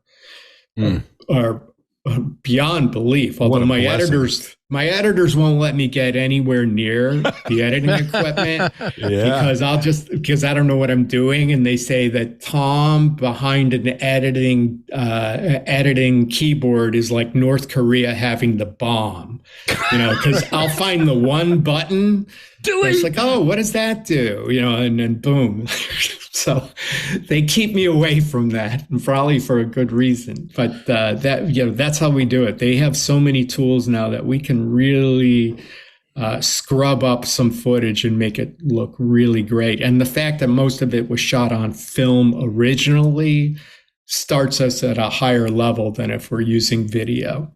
beyond belief. Although my editors won't let me get anywhere near the editing equipment because I don't know what I'm doing. And they say that Tom behind an editing keyboard is like North Korea having the bomb, because I'll find the one button. It's like, oh, what does that do? And then boom. So they keep me away from that, and probably for a good reason. But that's how we do it. They have so many tools now that we can really scrub up some footage and make it look really great. And the fact that most of it was shot on film originally starts us at a higher level than if we're using video.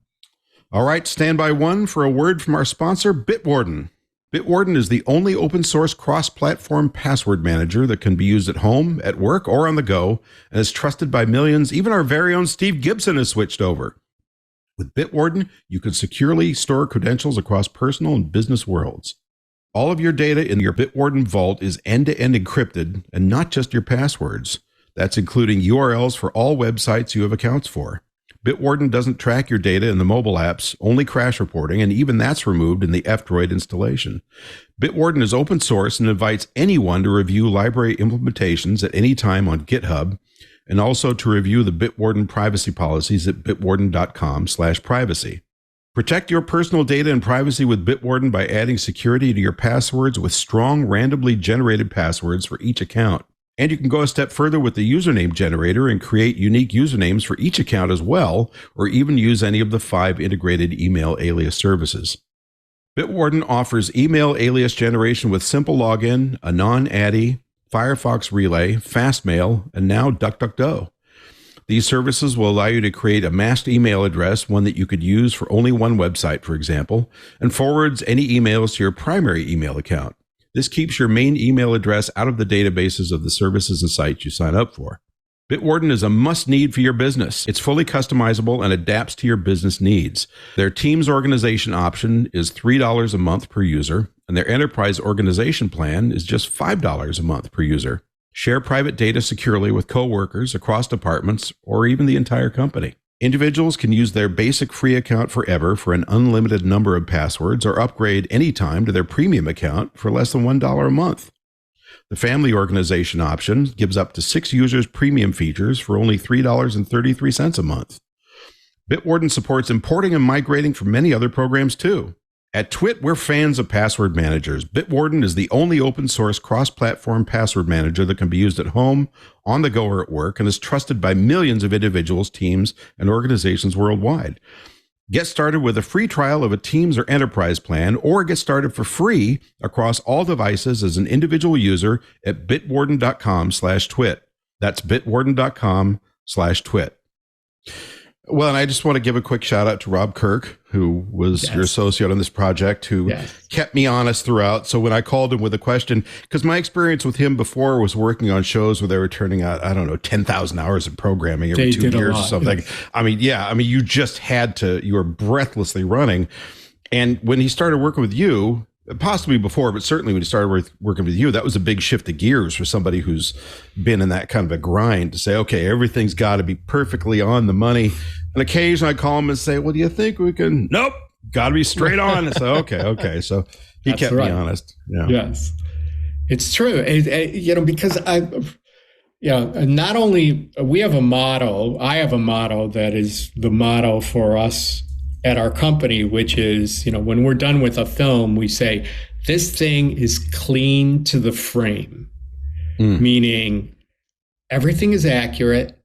All right, stand by one for a word from our sponsor, Bitwarden. Bitwarden is the only open source cross-platform password manager that can be used at home, at work, or on the go, and is trusted by millions. Even our very own Steve Gibson has switched over. With Bitwarden, you can securely store credentials across personal and business worlds. All of your data in your Bitwarden vault is end-to-end encrypted, and not just your passwords. That's including URLs for all websites you have accounts for. Bitwarden doesn't track your data in the mobile apps, only crash reporting, and even that's removed in the F-Droid installation. Bitwarden is open source and invites anyone to review library implementations at any time on GitHub, and also to review the Bitwarden privacy policies at bitwarden.com/privacy. Protect your personal data and privacy with Bitwarden by adding security to your passwords with strong, randomly generated passwords for each account. And you can go a step further with the username generator and create unique usernames for each account as well, or even use any of the 5 integrated email alias services. Bitwarden offers email alias generation with simple login, a non-ADDI, Firefox Relay, Fastmail, and now DuckDuckGo. These services will allow you to create a masked email address, one that you could use for only one website, for example, and forwards any emails to your primary email account. This keeps your main email address out of the databases of the services and sites you sign up for. Bitwarden is a must-need for your business. It's fully customizable and adapts to your business needs. Their Teams organization option is $3 a month per user, and their enterprise organization plan is just $5 a month per user. Share private data securely with coworkers across departments or even the entire company. Individuals can use their basic free account forever for an unlimited number of passwords or upgrade anytime to their premium account for less than $1 a month. The family organization option gives up to 6 users premium features for only $3.33 a month. Bitwarden supports importing and migrating from many other programs too. At TWiT, we're fans of password managers. Bitwarden is the only open source cross-platform password manager that can be used at home, on the go, or at work, and is trusted by millions of individuals, teams, and organizations worldwide. Get started with a free trial of a Teams or Enterprise plan, or get started for free across all devices as an individual user at bitwarden.com/twit. That's bitwarden.com/twit. Well, and I just want to give a quick shout out to Rob Kirk, who was your associate on this project, who kept me honest throughout. So when I called him with a question, because my experience with him before was working on shows where they were turning out, 10,000 hours of programming every 2 years or something. You just had to, you were breathlessly running. And when he started working with you, possibly before, but certainly when he started working with you, that was a big shift of gears for somebody who's been in that kind of a grind to say, okay, everything's got to be perfectly on the money. And occasionally I call him and say, well, do you think we can? Nope, got to be straight on. And so, okay. So he kept me honest. Yeah. Yes, it's true. Because not only we have a motto, I have a motto that is the motto for us at our company, which is, when we're done with a film, we say, this thing is clean to the frame, meaning everything is accurate,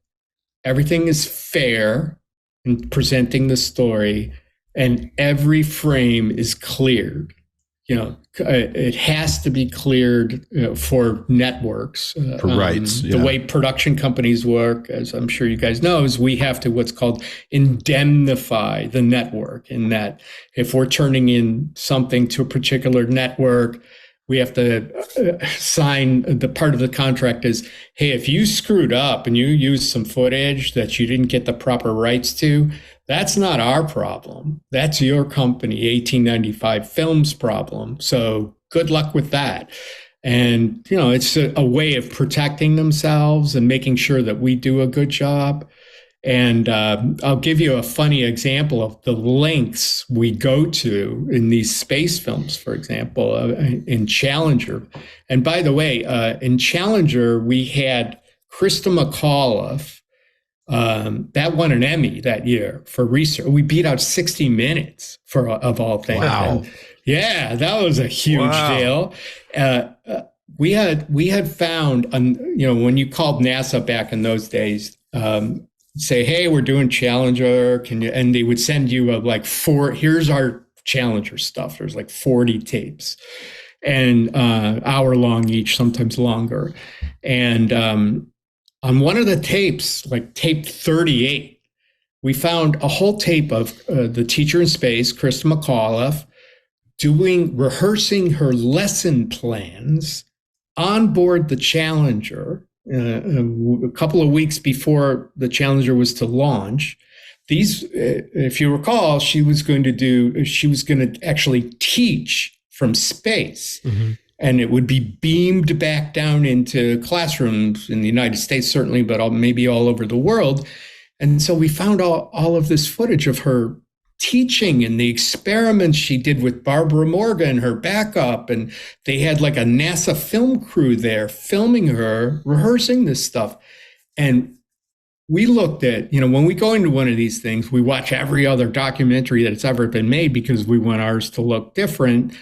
everything is fair in presenting the story, and every frame is cleared. It has to be cleared for networks. For rights. The way production companies work, as I'm sure you guys know, is we have to what's called indemnify the network, in that if we're turning in something to a particular network, we have to sign the part of the contract is, hey, if you screwed up and you used some footage that you didn't get the proper rights to, that's not our problem. That's your company, 1895 Films problem. So good luck with that. And, it's a way of protecting themselves and making sure that we do a good job. And I'll give you a funny example of the lengths we go to in these space films, for example, in Challenger. And by the way, in Challenger, we had Krista McAuliffe, that won an Emmy that year for research. We beat out 60 Minutes of all things. Wow. And that was a huge deal. We had found, when you called NASA back in those days, say, hey, we're doing Challenger, can you? And they would send you here's our Challenger stuff. There's 40 tapes, and hour long each, sometimes longer. And on one of the tapes, tape 38, we found a whole tape of the teacher in space, Krista McAuliffe, rehearsing her lesson plans on board the Challenger. A couple of weeks before the Challenger was to launch. These, if you recall, she was going to actually teach from space. Mm-hmm. And it would be beamed back down into classrooms in the United States, certainly, but maybe all over the world. And so we found all of this footage of her teaching and the experiments she did with Barbara Morgan, her backup. And they had like a NASA film crew there filming her, rehearsing this stuff. And we looked at, when we go into one of these things, we watch every other documentary that's ever been made because we want ours to look different.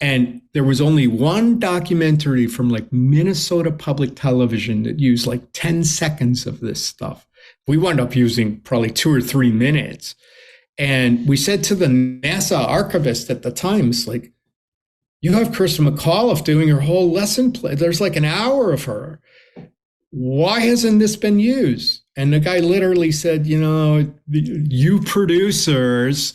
And there was only one documentary from like Minnesota Public Television that used like 10 seconds of this stuff. We wound up using probably 2 or 3 minutes. And we said to the NASA archivist at the time, it's like, you have Krista McAuliffe doing her whole lesson play. There's like an hour of her. Why hasn't this been used? And the guy literally said, you producers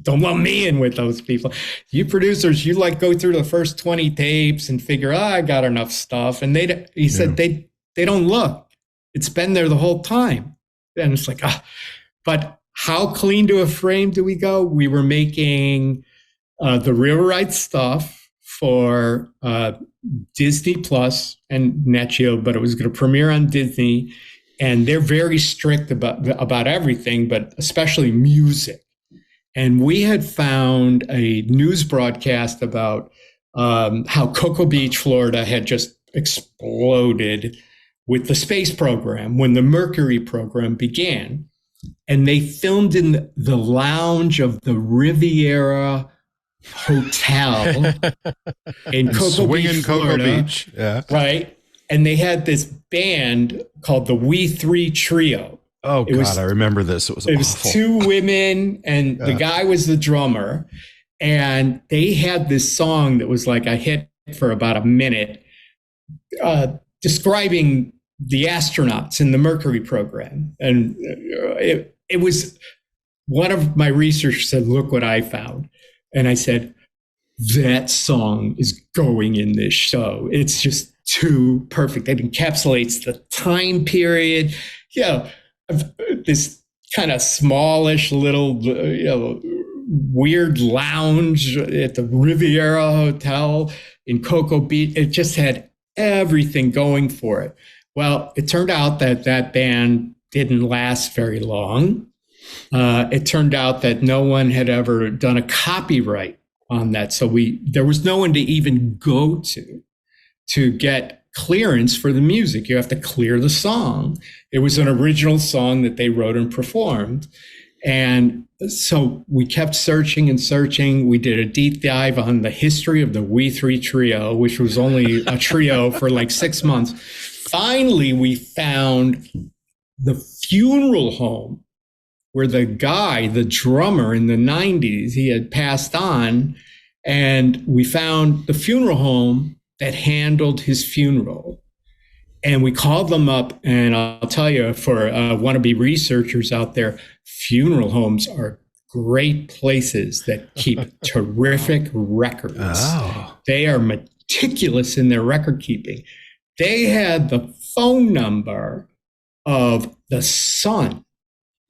don't lump me in with those people. You producers, you like go through the first 20 tapes and figure, I got enough stuff. And he said, they don't look. It's been there the whole time. And it's like, but how clean to a frame do we go? We were making the real right stuff for Disney Plus and NatGeo, but it was going to premiere on Disney. And they're very strict about everything, but especially music. And we had found a news broadcast about how Cocoa Beach, Florida had just exploded with the space program when the Mercury program began. And they filmed in the lounge of the Riviera Hotel in Cocoa Beach, Florida. Beach. Yeah. Right. And they had this band called the We Three Trio. Oh, God, I remember this. It was awful. It was 2 women, and the guy was the drummer. And they had this song that was like a hit for about a minute, describing the astronauts in the Mercury program. And it was, one of my researchers said, look what I found. And I said, that song is going in this show. It's just too perfect. It encapsulates the time period. This kind of smallish little, weird lounge at the Riviera Hotel in Cocoa Beach. It just had everything going for it. Well, it turned out that band didn't last very long. It turned out that no one had ever done a copyright on that. So there was no one to even go to get clearance for the music. You have to clear the song. It was an original song that they wrote and performed. And so we kept searching and searching. We did a deep dive on the history of the We Three Trio, which was only a trio for like 6 months. Finally, we found the funeral home where the guy, the drummer in the 90s, he had passed on. And we found the funeral home that handled his funeral. And we called them up, and I'll tell you, for wannabe researchers out there, funeral homes are great places that keep terrific records. Oh. They are meticulous in their record keeping. They had the phone number of the son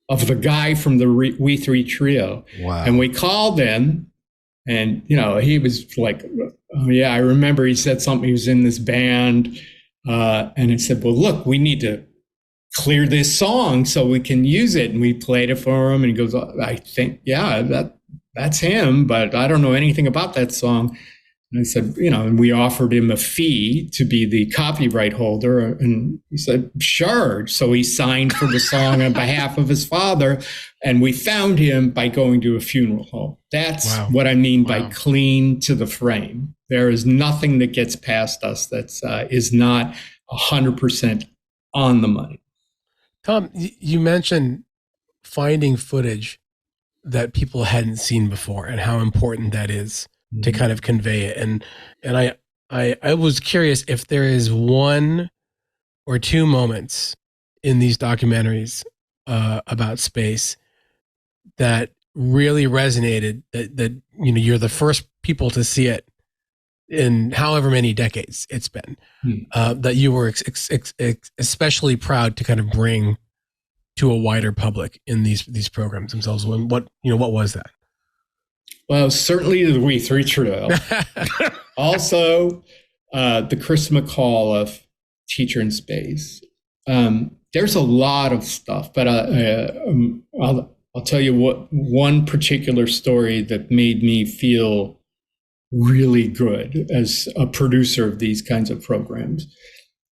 of the guy from the We Three Trio. Wow. And we called him, and, he was like, oh, yeah, I remember he said something. He was in this band. And I said, well, look, we need to clear this song so we can use it. And we played it for him. And he goes, I think, yeah, that's him, but I don't know anything about that song. And I said, and we offered him a fee to be the copyright holder. And he said, sure. So he signed for the song on behalf of his father. And we found him by going to a funeral home. That's what I mean by clean to the frame. There is nothing that gets past us that is not 100% on the money. Tom, you mentioned finding footage that people hadn't seen before and how important that is to kind of convey it. And I was curious if there is 1 or 2 moments in these documentaries about space that really resonated, that you're the first people to see it in however many decades it's been, that you were especially proud to kind of bring to a wider public in these programs themselves. What was that? Well, certainly the We Three Trio. Also, the Chris McAuliffe Teacher in Space. there's a lot of stuff, but I'll tell you what, one particular story that made me feel really good as a producer of these kinds of programs.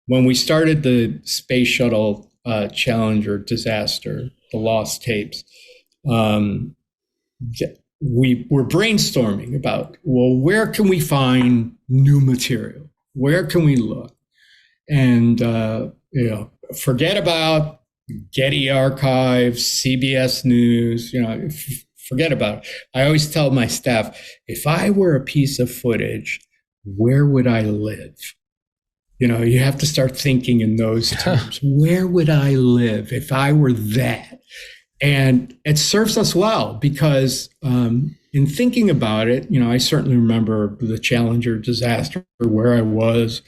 When we started the Space Shuttle Challenger disaster, the lost tapes, we were brainstorming about, well, where can we find new material? Where can we look? And, forget about Getty Archives, CBS News, forget about it. I always tell my staff, if I were a piece of footage, where would I live? You have to start thinking in those terms. Where would I live if I were that? And it serves us well because in thinking about it, I certainly remember the Challenger disaster, where I was.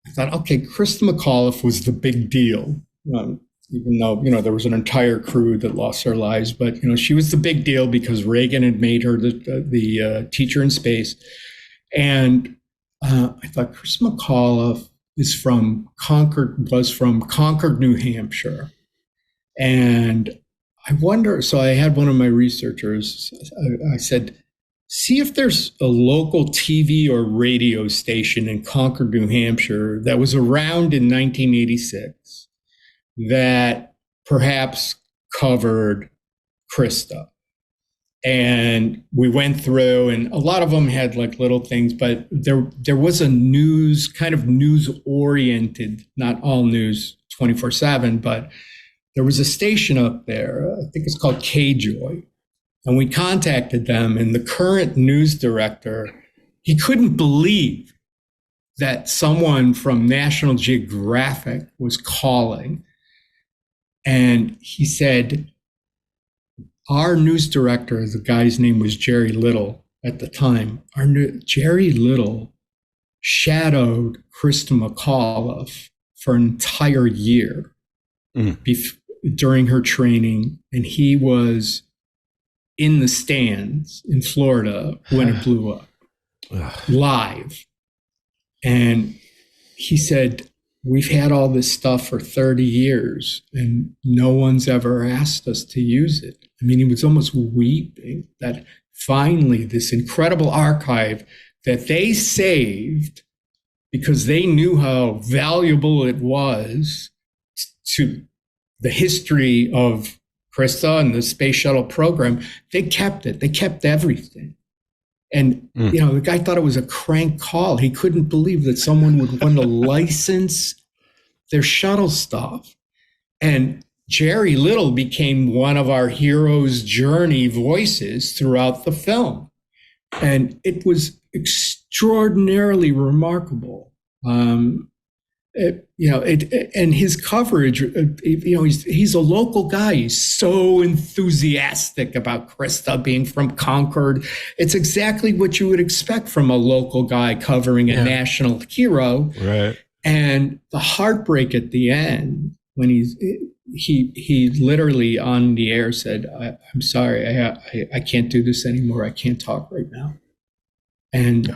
I thought, okay, Krista McAuliffe was the big deal, even though, there was an entire crew that lost their lives. But, she was the big deal because Reagan had made her the teacher in space. And I thought Krista McAuliffe was from Concord, New Hampshire. And I wonder, so I had one of my researchers, I said, see if there's a local TV or radio station in Concord, New Hampshire that was around in 1986 that perhaps covered Krista. And we went through, and a lot of them had like little things, but there was a news oriented, not all news 24/7, but there was a station up there, I think it's called KJOY. And we contacted them, and the current news director, he couldn't believe that someone from National Geographic was calling. And he said, our news director, the guy's name was Jerry Little at the time, Jerry Little shadowed Krista McAuliffe for an entire year during her training, and he was in the stands in Florida when it blew up, live. And he said, we've had all this stuff for 30 years and no one's ever asked us to use it. I mean, he was almost weeping that finally this incredible archive that they saved because they knew how valuable it was to the history of Krista and the space shuttle program, they kept it. They kept everything. And, the guy thought it was a crank call. He couldn't believe that someone would want to license their shuttle stuff. And Jerry Little became one of our hero's journey voices throughout the film. And it was extraordinarily remarkable. And his coverage, he's a local guy. He's so enthusiastic about Krista being from Concord. It's exactly what you would expect from a local guy covering a national hero. Right. And the heartbreak at the end, when he literally on the air said, I'm sorry, I can't do this anymore. I can't talk right now. And,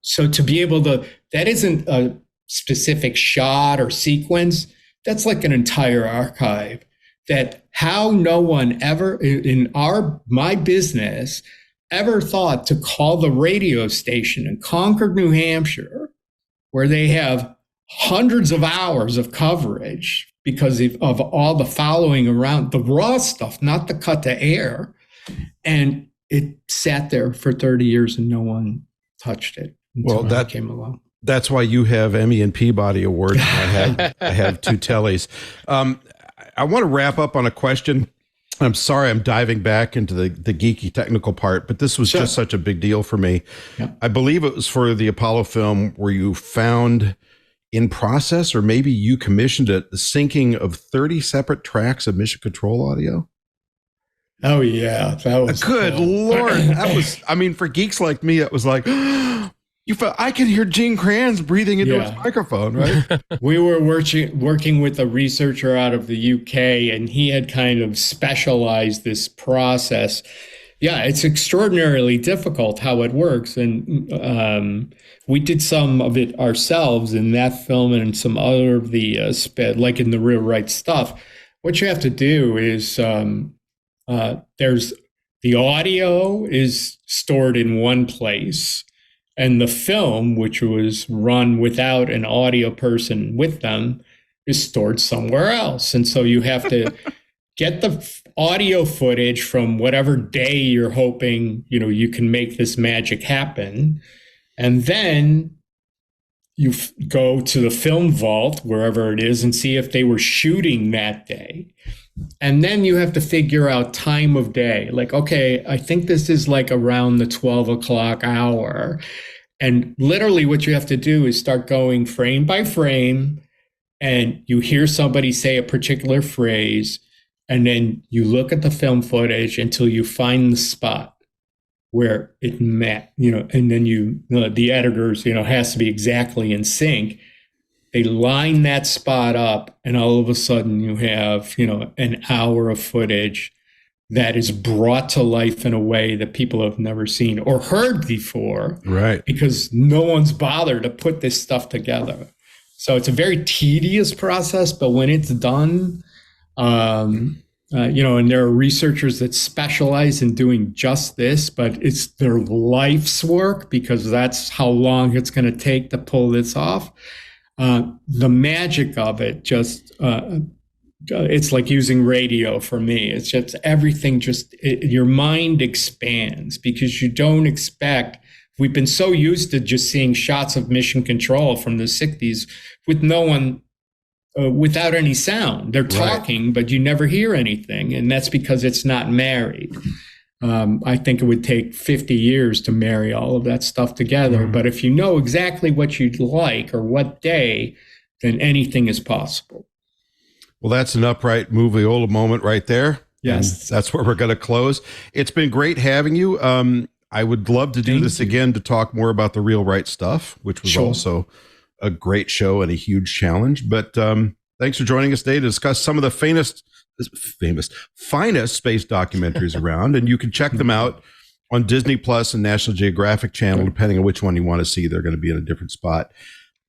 so to be able to, that isn't a specific shot or sequence, that's like an entire archive that how no one ever in my business ever thought to call the radio station in Concord, New Hampshire, where they have hundreds of hours of coverage because of all the following around the raw stuff, not the cut to air. And it sat there for 30 years and no one touched it until that came along. That's why you have Emmy and Peabody Awards. I have two tellies. I want to wrap up on a question. I'm sorry I'm diving back into the geeky technical part, but this was just such a big deal for me. Yeah. I believe it was for the Apollo film where you found in process, or maybe you commissioned it, the syncing of 30 separate tracks of mission control audio. Oh yeah, that was good cool. Lord. That was, for geeks like me, it was like, I could hear Gene Kranz breathing into his microphone, right? We were working with a researcher out of the UK, and he had kind of specialized this process. Yeah, it's extraordinarily difficult how it works. And we did some of it ourselves in that film and some other of the like in the Real Right Stuff. What you have to do is there's the audio is stored in one place, and the film, which was run without an audio person with them, is stored somewhere else. And so you have to get the audio footage from whatever day you're hoping, you can make this magic happen. And then you go to the film vault, wherever it is, and see if they were shooting that day. And then you have to figure out time of day. Like, okay, I think this is like around the 12 o'clock hour. And literally what you have to do is start going frame by frame, and you hear somebody say a particular phrase, and then you look at the film footage until you find the spot where it met, and then the editors, has to be exactly in sync. They line that spot up, and all of a sudden you have, an hour of footage that is brought to life in a way that people have never seen or heard before. Right. Because no one's bothered to put this stuff together. So it's a very tedious process, but when it's done, and there are researchers that specialize in doing just this, but it's their life's work because that's how long it's going to take to pull this off. The magic of it just, it's like using radio for me. It's just everything your mind expands because you don't expect. We've been so used to just seeing shots of Mission Control from the 60s with no one, without any sound. They're talking, but you never hear anything. And that's because it's not married. I think it would take 50 years to marry all of that stuff together. But if you know exactly what you'd like or what day, then anything is possible. Well, that's an upright moviola moment right there. Yes. And that's where we're going to close. It's been great having you. I would love to do this again to talk more about the Real Right Stuff, which was also a great show and a huge challenge. But thanks for joining us today to discuss some of the finest space documentaries around. And you can check them out on Disney Plus and National Geographic Channel, depending on which one you want to see. They're going to be in a different spot.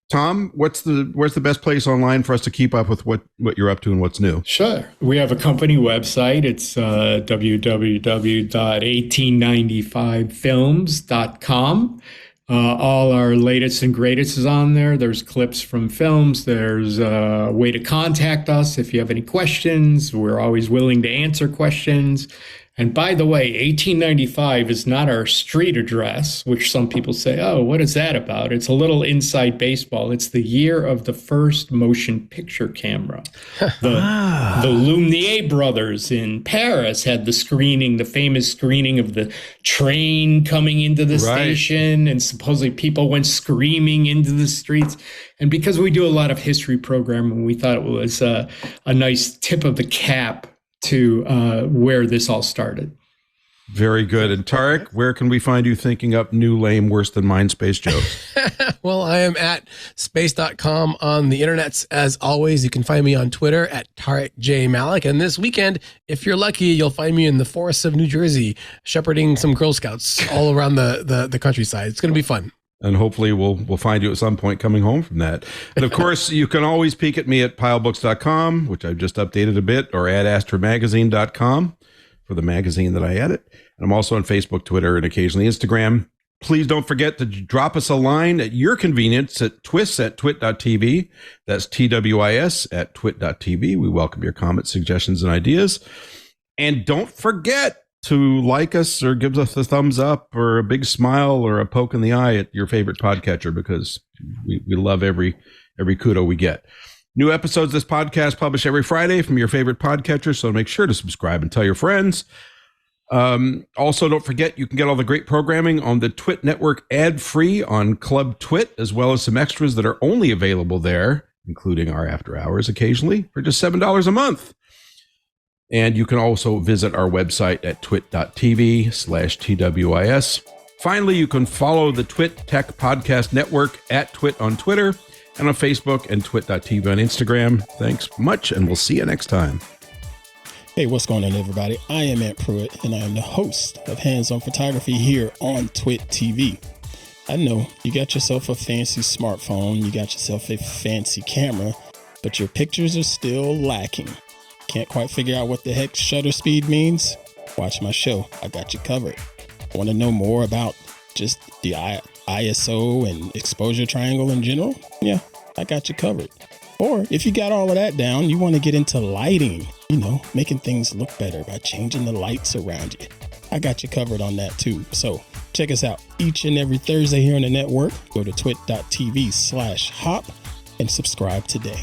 Tom, where's the best place online for us to keep up with what you're up to and what's new? Sure. We have a company website. It's www.1895films.com. All our latest and greatest is on there. There's clips from films. There's a way to contact us if you have any questions. We're always willing to answer questions. And by the way, 1895 is not our street address, which some people say, oh, what is that about? It's a little inside baseball. It's the year of the first motion picture camera. The Lumiere brothers in Paris had the famous screening of the train coming into the station, and supposedly people went screaming into the streets. And because we do a lot of history programming, we thought it was a nice tip of the cap to where this all started. Very good. And Tariq, where can we find you thinking up new, lame, worse than mine space jokes? Well, I am at space.com on the internets. As always, you can find me on Twitter at Tariq J. Malik. And this weekend, if you're lucky, you'll find me in the forests of New Jersey, shepherding some Girl Scouts all around the countryside. It's going to be fun. And hopefully we'll find you at some point coming home from that. And of course, you can always peek at me at pylebooks.com, which I've just updated a bit, or at astromagazine.com for the magazine that I edit. And I'm also on Facebook, Twitter, and occasionally Instagram. Please don't forget to drop us a line at your convenience at twit.tv. That's TWIS at twit.tv. We welcome your comments, suggestions, and ideas. And don't forget to like us or give us a thumbs up or a big smile or a poke in the eye at your favorite podcatcher, because we love every kudo we get. New episodes of this podcast published every Friday from your favorite podcatcher, so make sure to subscribe and tell your friends. Also, don't forget you can get all the great programming on the TWiT network ad-free on Club TWiT, as well as some extras that are only available there, including our after hours occasionally, for just $7 a month. And you can also visit our website at twit.tv/TWIS. Finally, you can follow the TWiT Tech Podcast Network at TWiT on Twitter and on Facebook, and twit.tv on Instagram. Thanks much, and we'll see you next time. Hey, what's going on, everybody? I am Ant Pruitt, and I am the host of Hands On Photography here on TWiT TV. I know you got yourself a fancy smartphone, you got yourself a fancy camera, but your pictures are still lacking. Can't quite figure out what the heck shutter speed means? Watch my show. I got you covered. Want to know more about just the ISO and exposure triangle in general? Yeah, I got you covered. Or if you got all of that down, you want to get into lighting, making things look better by changing the lights around you. I got you covered on that too. So check us out each and every Thursday here on the network. Go to twit.tv/hop and subscribe today.